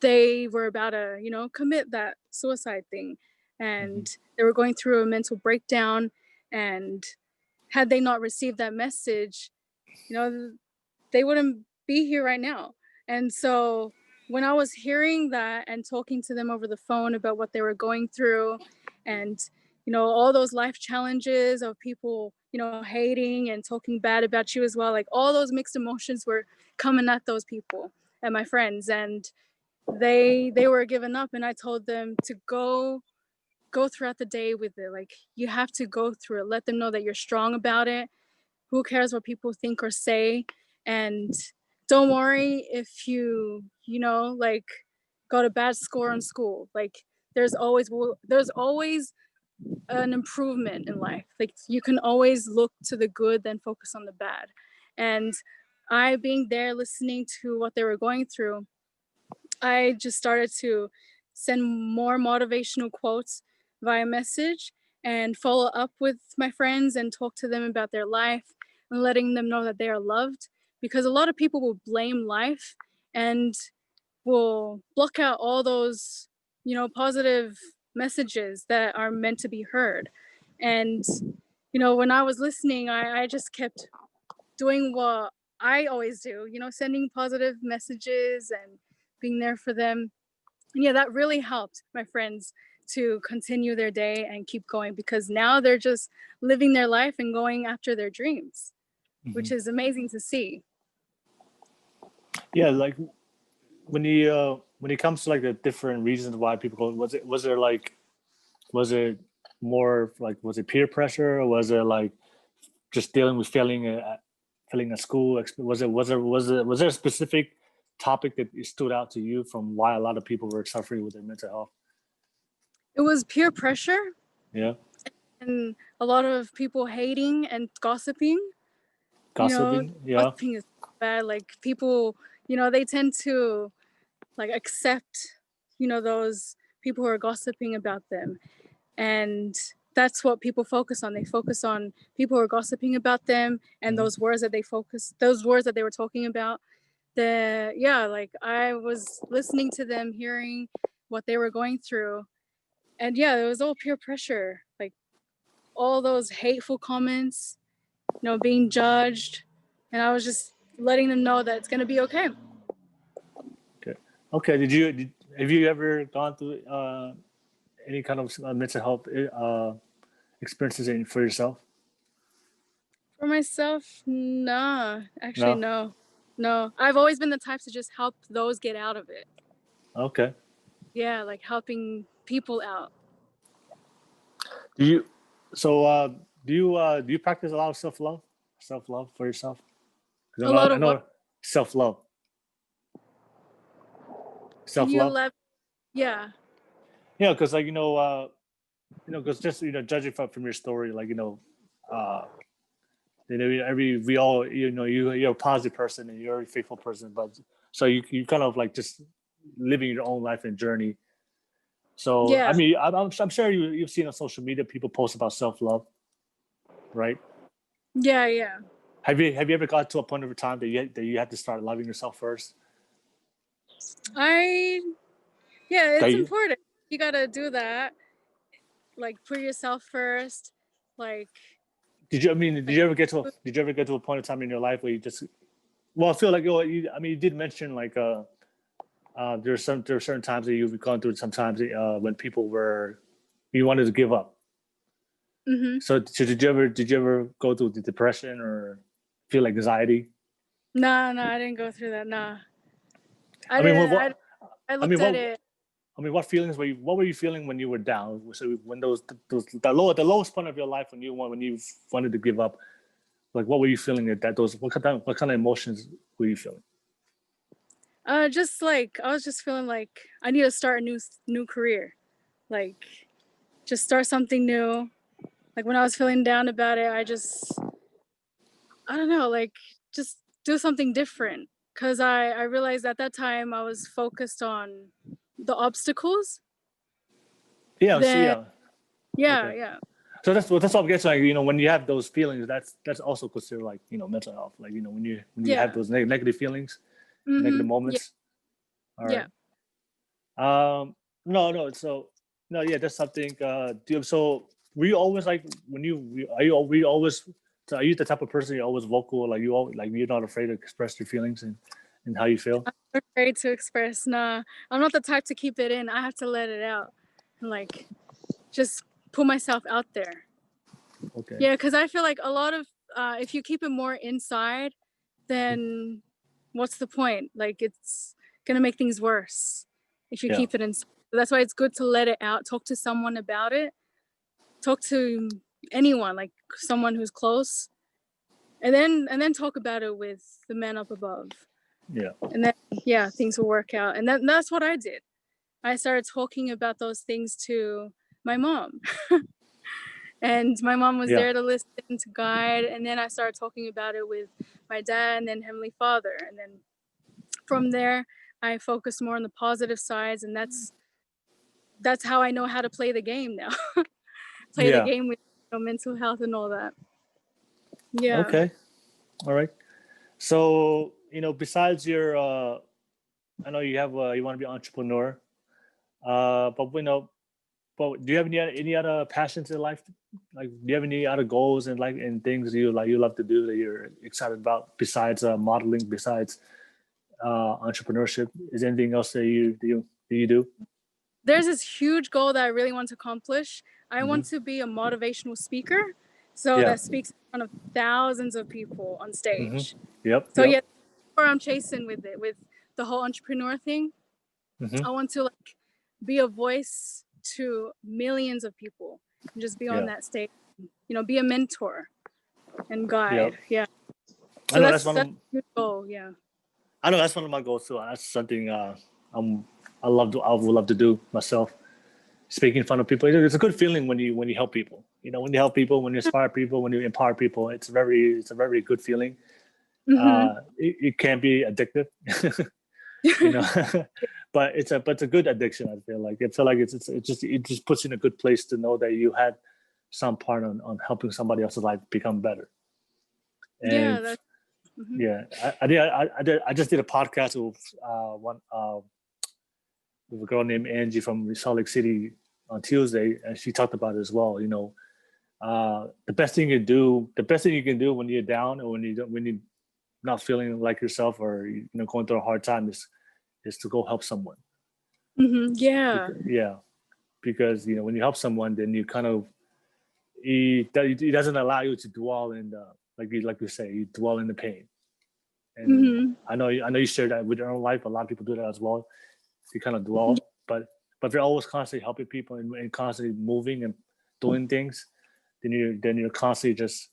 they were about to, commit that suicide thing. And they were going through a mental breakdown. And had they not received that message, they wouldn't be here right now. And so when I was hearing that and talking to them over the phone about what they were going through, and all those life challenges of people hating and talking bad about you as well, like all those mixed emotions were coming at those people and my friends, and they were giving up. And I told them to go throughout the day with it. Like, you have to go through it. Let them know that you're strong about it. Who cares what people think or say? And don't worry if you like got a bad score in school. Like, there's always an improvement in life. Like, you can always look to the good, then focus on the bad. And I, being there listening to what they were going through, I just started to send more motivational quotes via message and follow up with my friends and talk to them about their life and letting them know that they are loved, because a lot of people will blame life and will block out all those, positive messages that are meant to be heard. And, when I was listening, I just kept doing what I always do, sending positive messages and being there for them. And yeah, that really helped my friends to continue their day and keep going, because now they're just living their life and going after their dreams, which is amazing to see. Yeah, like when it comes to like the different reasons why people go, was it more like, was it peer pressure, or was it like just dealing with failing at school? Was there a specific topic that stood out to you from why a lot of people were suffering with their mental health? It was peer pressure Yeah, and a lot of people hating and gossiping. gossiping. Yeah. Gossiping is bad. Like, people, they tend to like accept, those people who are gossiping about them. And that's what people focus on. They focus on people who are gossiping about them and those words that they were talking about. Like, I was listening to them, hearing what they were going through. And yeah, it was all peer pressure. Like, all those hateful comments, being judged. And I was just letting them know that it's going to be okay. Okay. Have you ever gone through any kind of mental health experiences for yourself? For myself, nah, actually, No. no. I've always been the type to just help those get out of it. Okay. Yeah, like helping people out. Do you do you practice a lot of self love for yourself? A lot I of what? know self love. Can Self you love. elaborate? Yeah. Yeah, because like because just judging from your story, like uh, every we all you're a positive person and you're a faithful person, but so you kind of like just living your own life and journey. So I Yeah. mean, I'm sure you've seen on social media people post about self love, right? Yeah, yeah. Have you ever got to a point of time that you had to start loving yourself first? I Yeah, That it's you, important. You gotta do that. Like, put yourself first. Like, did you? I mean, did you ever get to a point of time in your life where you just well, I feel like I mean, you did mention like there are certain times that you've gone through sometimes when people were you wanted to give up. So did you ever go through the depression or feel like anxiety? nah, I didn't go through that. Nah, I I mean, didn't. I I mean, looked at it. what feelings what were you feeling when you were down? So when those the lowest point of your life when you wanted to give up, like what were you feeling at that those what kind of emotions were you feeling? Just like I was just feeling like I need to start a new career, like just start something new. Like when I was feeling down about it, I don't know, like just do something different. Cause I realized at that time I was focused on the obstacles. Yeah, so Then yeah. yeah, Okay. yeah, So that's what gets like, when you have those feelings, that's also considered like, mental health. Like, when you have yeah, those negative feelings, negative yeah, moments. All yeah. right. No, no. So no, yeah, that's something. So were you always like when you are you were you always so are you the type of person you're always vocal, like you're not afraid to express your feelings and how you feel? I'm afraid to express. Nah, I'm not the type to keep it in. I have to let it out and like just put myself out there. Okay. Yeah, because I feel like a lot of if you keep it more inside, then what's the point? Like it's gonna make things worse if you Yeah. keep it inside. That's why it's good to let it out. Talk to someone about it. Talk to anyone, like someone who's close, and then talk about it with the man up above. Yeah. And then yeah, things will work out. And that's what I did. I started talking about those things to my mom. And my mom was Yeah. there to listen, to guide, and then I started talking about it with my dad and then Heavenly Father, and then from there I focused more on the positive sides, and that's how I know how to play the game now. Play the Yeah. game with mental health and all that. Yeah. Okay. All right. So, besides your I know you have you want to be an entrepreneur. But but do you have any other passions in life? Like, do you have any other goals and like and things you love to do that you're excited about besides modeling, besides entrepreneurship? Is there anything else that you do? There's this huge goal that I really want to accomplish. I Hmm. want to be a motivational speaker, so Yeah. that speaks in front of thousands of people on Hmm. stage. Yep. So Yep. yeah, where I'm chasing with it, with the whole entrepreneur thing. Hmm. I want to like be a voice to millions of people and just be on Yeah. that stage, be a mentor and guide. Yep. Yeah. I So know that's that's one of that's a good goal. Yeah. I know that's one of my goals too. That's something I'm I would love to do myself. Speaking in front of people, it's a good feeling when you help people. When you help people, when you inspire people, when you empower people, it's a very good feeling. Mm-hmm. It can be addictive, you know, but it's a good addiction. I feel like it just puts you in a good place to know that you had some part on helping somebody else's life become better. Yeah. And That's. Mm-hmm. yeah, I just did a podcast with a girl named Angie from Salt Lake City on Tuesday, and she talked about it as well. The best thing you can do when you're down or when you're not feeling like yourself or going through a hard time is to go help someone. Mm-hmm. Yeah. Yeah, because when you help someone, then you kind of it doesn't allow you to dwell in the like you say, you dwell in the pain. And Mm-hmm. I know you share that with your own life. A lot of people do that as well. You kind of dwell, but if you're always constantly helping people and constantly moving and doing things, then you're constantly just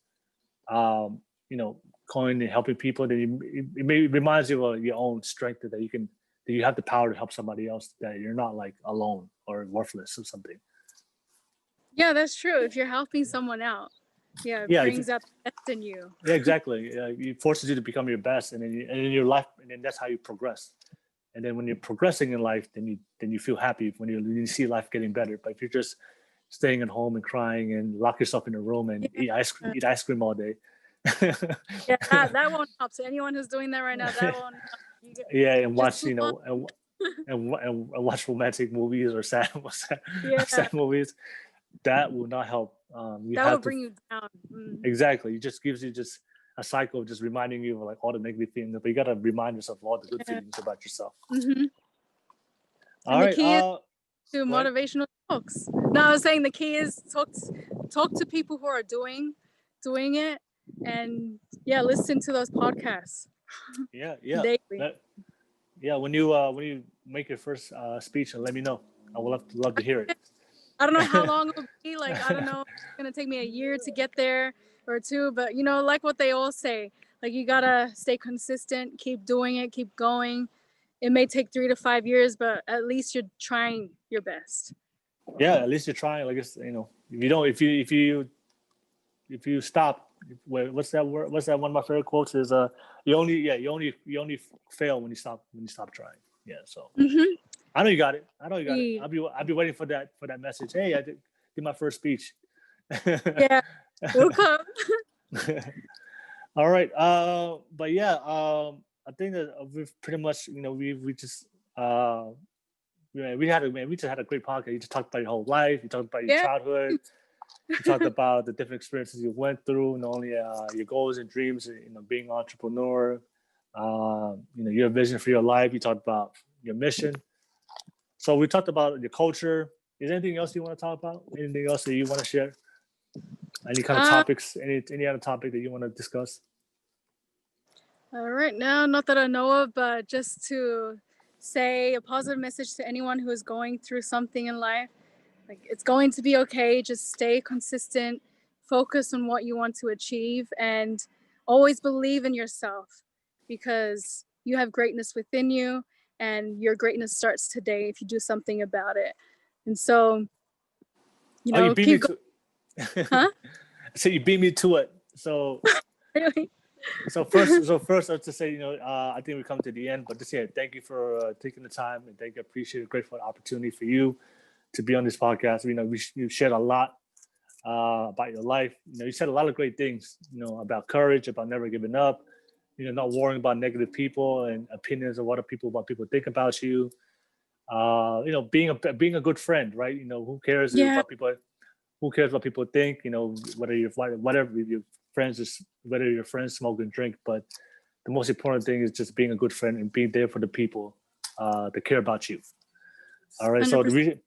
um, you know going and helping people. Then it reminds you of your own strength that you have the power to help somebody else. That you're not like alone or worthless or something. Yeah, that's true. If you're helping someone out, yeah, it Yeah, brings out the best in you. yeah, exactly. It forces you to become your best, and in your life, and then that's how you progress. And then when you're progressing in life, then you feel happy when you see life getting better. But if you're just staying at home and crying and lock yourself in a room and Yeah. eat ice cream all day, Yeah, that won't help. So anyone who's doing that right now, that won't help. yeah, and Just watch move on. and watch romantic movies or Yeah, sad movies, that will not help. You that will have to bring you down. Mm. exactly. It just gives you just a cycle, of just reminding you of like all the negative things. But you gotta remind yourself of all the good Yeah. feelings about yourself. Hmm. All And the right. key is to Go ahead. motivational talks. No, I was saying the key is talk to people who are doing it, and yeah, listen to those podcasts Yeah, yeah. daily. Yeah, when you make your first speech, and let me know. I would love to hear I don't know how it. long it'll be. Like, I don't know, it's gonna take me a year to get there or two, but like what they all say, like you gotta stay consistent, keep doing it, keep going, it may take 3 to 5 years, but at least you're trying your best. Yeah, at least you're trying. Like it's, you know, if you don't, if you stop, what's that word? What's that one of my favorite quotes is you only fail when you stop trying. Yeah, so I know you got it. I know you got it. I'll be waiting for that message. Hey, I did my first speech. Yeah, it'll come. All right. But yeah, I think that we've pretty much, you know, we just we just had a great podcast. You just talked about your whole life. You talked about your childhood. You talked about the different experiences you went through, not only your goals and dreams, you know, being an entrepreneur, you know, your vision for your life. You talked about your mission. So we talked about your culture. Is there anything else you want to talk about? Anything else that you want to share? Any kind of topics? Any other topic that you want to discuss? Right now, not that I know of, but just to say a positive message to anyone who is going through something in life. Like, it's going to be okay. Just stay consistent, focus on what you want to achieve, and always believe in yourself, because you have greatness within you, and your greatness starts today if you do something about it. And so, you know, you beat keep me going. Huh? So you beat me to it. So Really? So first, to say, you know, I think we come to the end, but just thank you for taking the time, and thank you. Appreciate it. Grateful opportunity for you to be on this podcast. You know, you shared a lot about your life. You know, you said a lot of great things. You know, about courage, about never giving up. You know, not worrying about negative people and opinions of what people think about you. You know, being a good friend, right? You know, who cares what people think? You know, whether your friends, whether your friends smoke and drink, but the most important thing is just being a good friend and being there for the people that care about you. All right. 100%.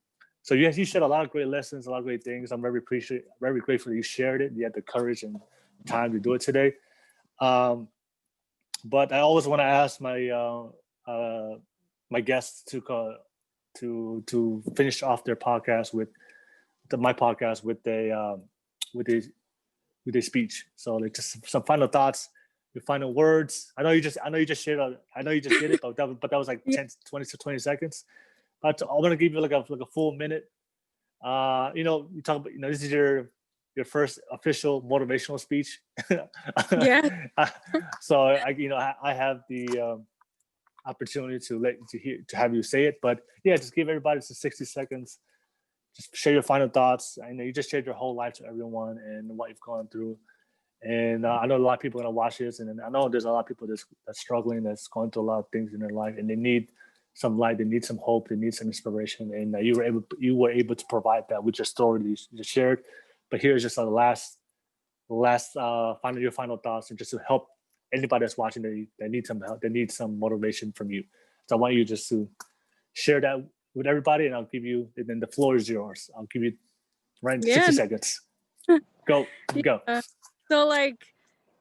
So yes, you shared a lot of great lessons, a lot of great things. I'm very grateful that you shared it. You had the courage and time to do it today. But I always want to ask my guests to finish off their podcast with my podcast with a speech. So like just some final thoughts, your final words. I know you just shared. I know you just did it, but that was like 10, 20 seconds. But I want to give you like a full minute. You know, you talk about, you know, this is your first official motivational speech. Yeah. So I have the opportunity to have you say it, but yeah, just give everybody just 60 seconds. Just share your final thoughts. I know you just shared your whole life to everyone and what you've gone through. And I know a lot of people are gonna watch this, and I know there's a lot of people that's struggling, that's going through a lot of things in their life, and they need some light, they need some hope, they need some inspiration. And you were able to provide that with your story you just shared. But here's just the last your final thoughts, and just to help anybody that's watching that needs some help, they need some motivation from you. So I want you just to share that with everybody, and I'll give you. And then the floor is yours. I'll give you 60 seconds. Go. So like,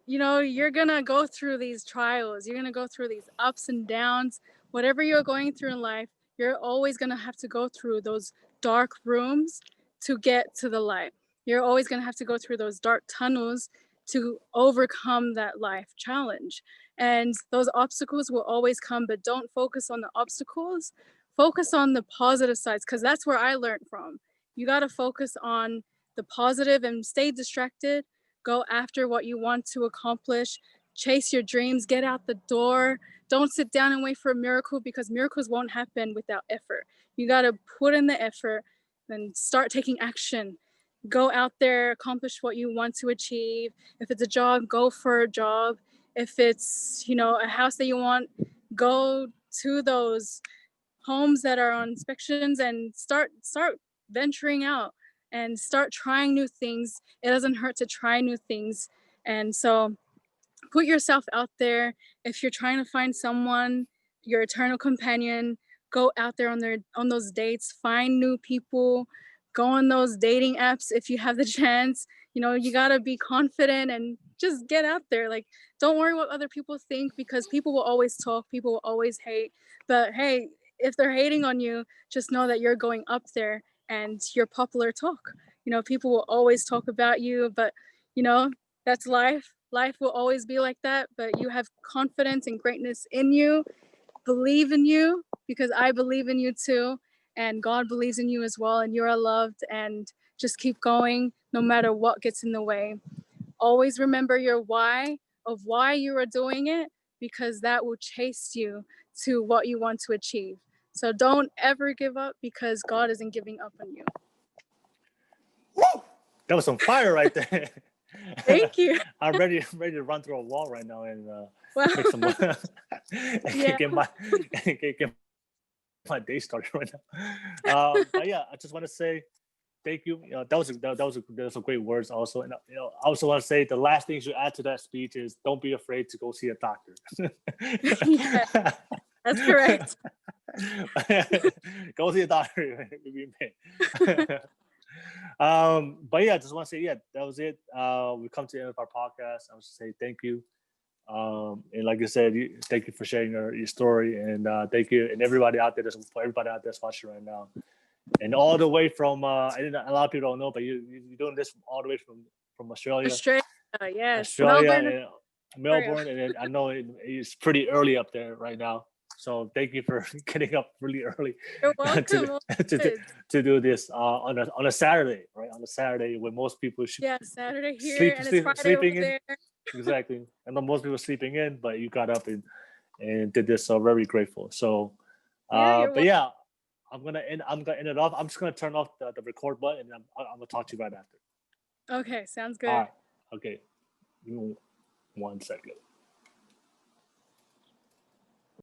you know, you're gonna go through these trials. You're gonna go through these ups and downs. Whatever you're going through in life, you're always gonna have to go through those dark rooms to get to the light. You're always gonna have to go through those dark tunnels to overcome that life challenge. And those obstacles will always come, but don't focus on the obstacles. Focus on the positive sides, because that's where I learned from. You got to focus on the positive and stay distracted. Go after what you want to accomplish. Chase your dreams. Get out the door. Don't sit down and wait for a miracle, because miracles won't happen without effort. You got to put in the effort and start taking action. Go out there, accomplish what you want to achieve. If it's a job, go for a job. If it's, you know, a house that you want, go to those homes that are on inspections and start venturing out and start trying new things. It doesn't hurt to try new things. And so put yourself out there. If you're trying to find someone, your eternal companion, go out there on those dates, find new people, go on those dating apps if you have the chance. You know, you got to be confident and just get out there. Like, don't worry what other people think, because people will always talk, people will always hate. But hey, if they're hating on you, just know that you're going up there and you're popular talk. You know, people will always talk about you, but you know, that's life. Life will always be like that, but you have confidence and greatness in you. believe in you because I believe in you too. And God believes in you as well. And you're loved. And just keep going no matter what gets in the way. Always remember your why of why you are doing it, because that will chase you to what you want to achieve. So don't ever give up, because God isn't giving up on you. Woo! That was some fire right there. Thank you. I'm ready to run through a wall right now and Wow. make some Yeah. get my day started right now. But yeah, I just want to say thank you. That was a great words also. And I also want to say the last thing you add to that speech is don't be afraid to go see a doctor. Yeah, that's correct. Go see a doctor. But yeah, I just want to say, yeah, that was it. We come to the end of our podcast. I want to say thank you. And like I said, thank you for sharing your story, and thank you and everybody out there for everybody out there that's watching right now, and all the way from a lot of people don't know, but you're doing this all the way from Australia, Yes, Melbourne, and then I know it's pretty early up there right now. So thank you for getting up really early You're welcome. to do this on a Saturday, right? On a Saturday when most people should Saturday here and it's Friday sleeping over there. Exactly. I know most people sleeping in, but you got up and did this, so very grateful. So but yeah, I'm gonna end it off. I'm just gonna turn off the record button, and I'm gonna talk to you right after. Okay, sounds good. All right. Okay. Give me 1 second.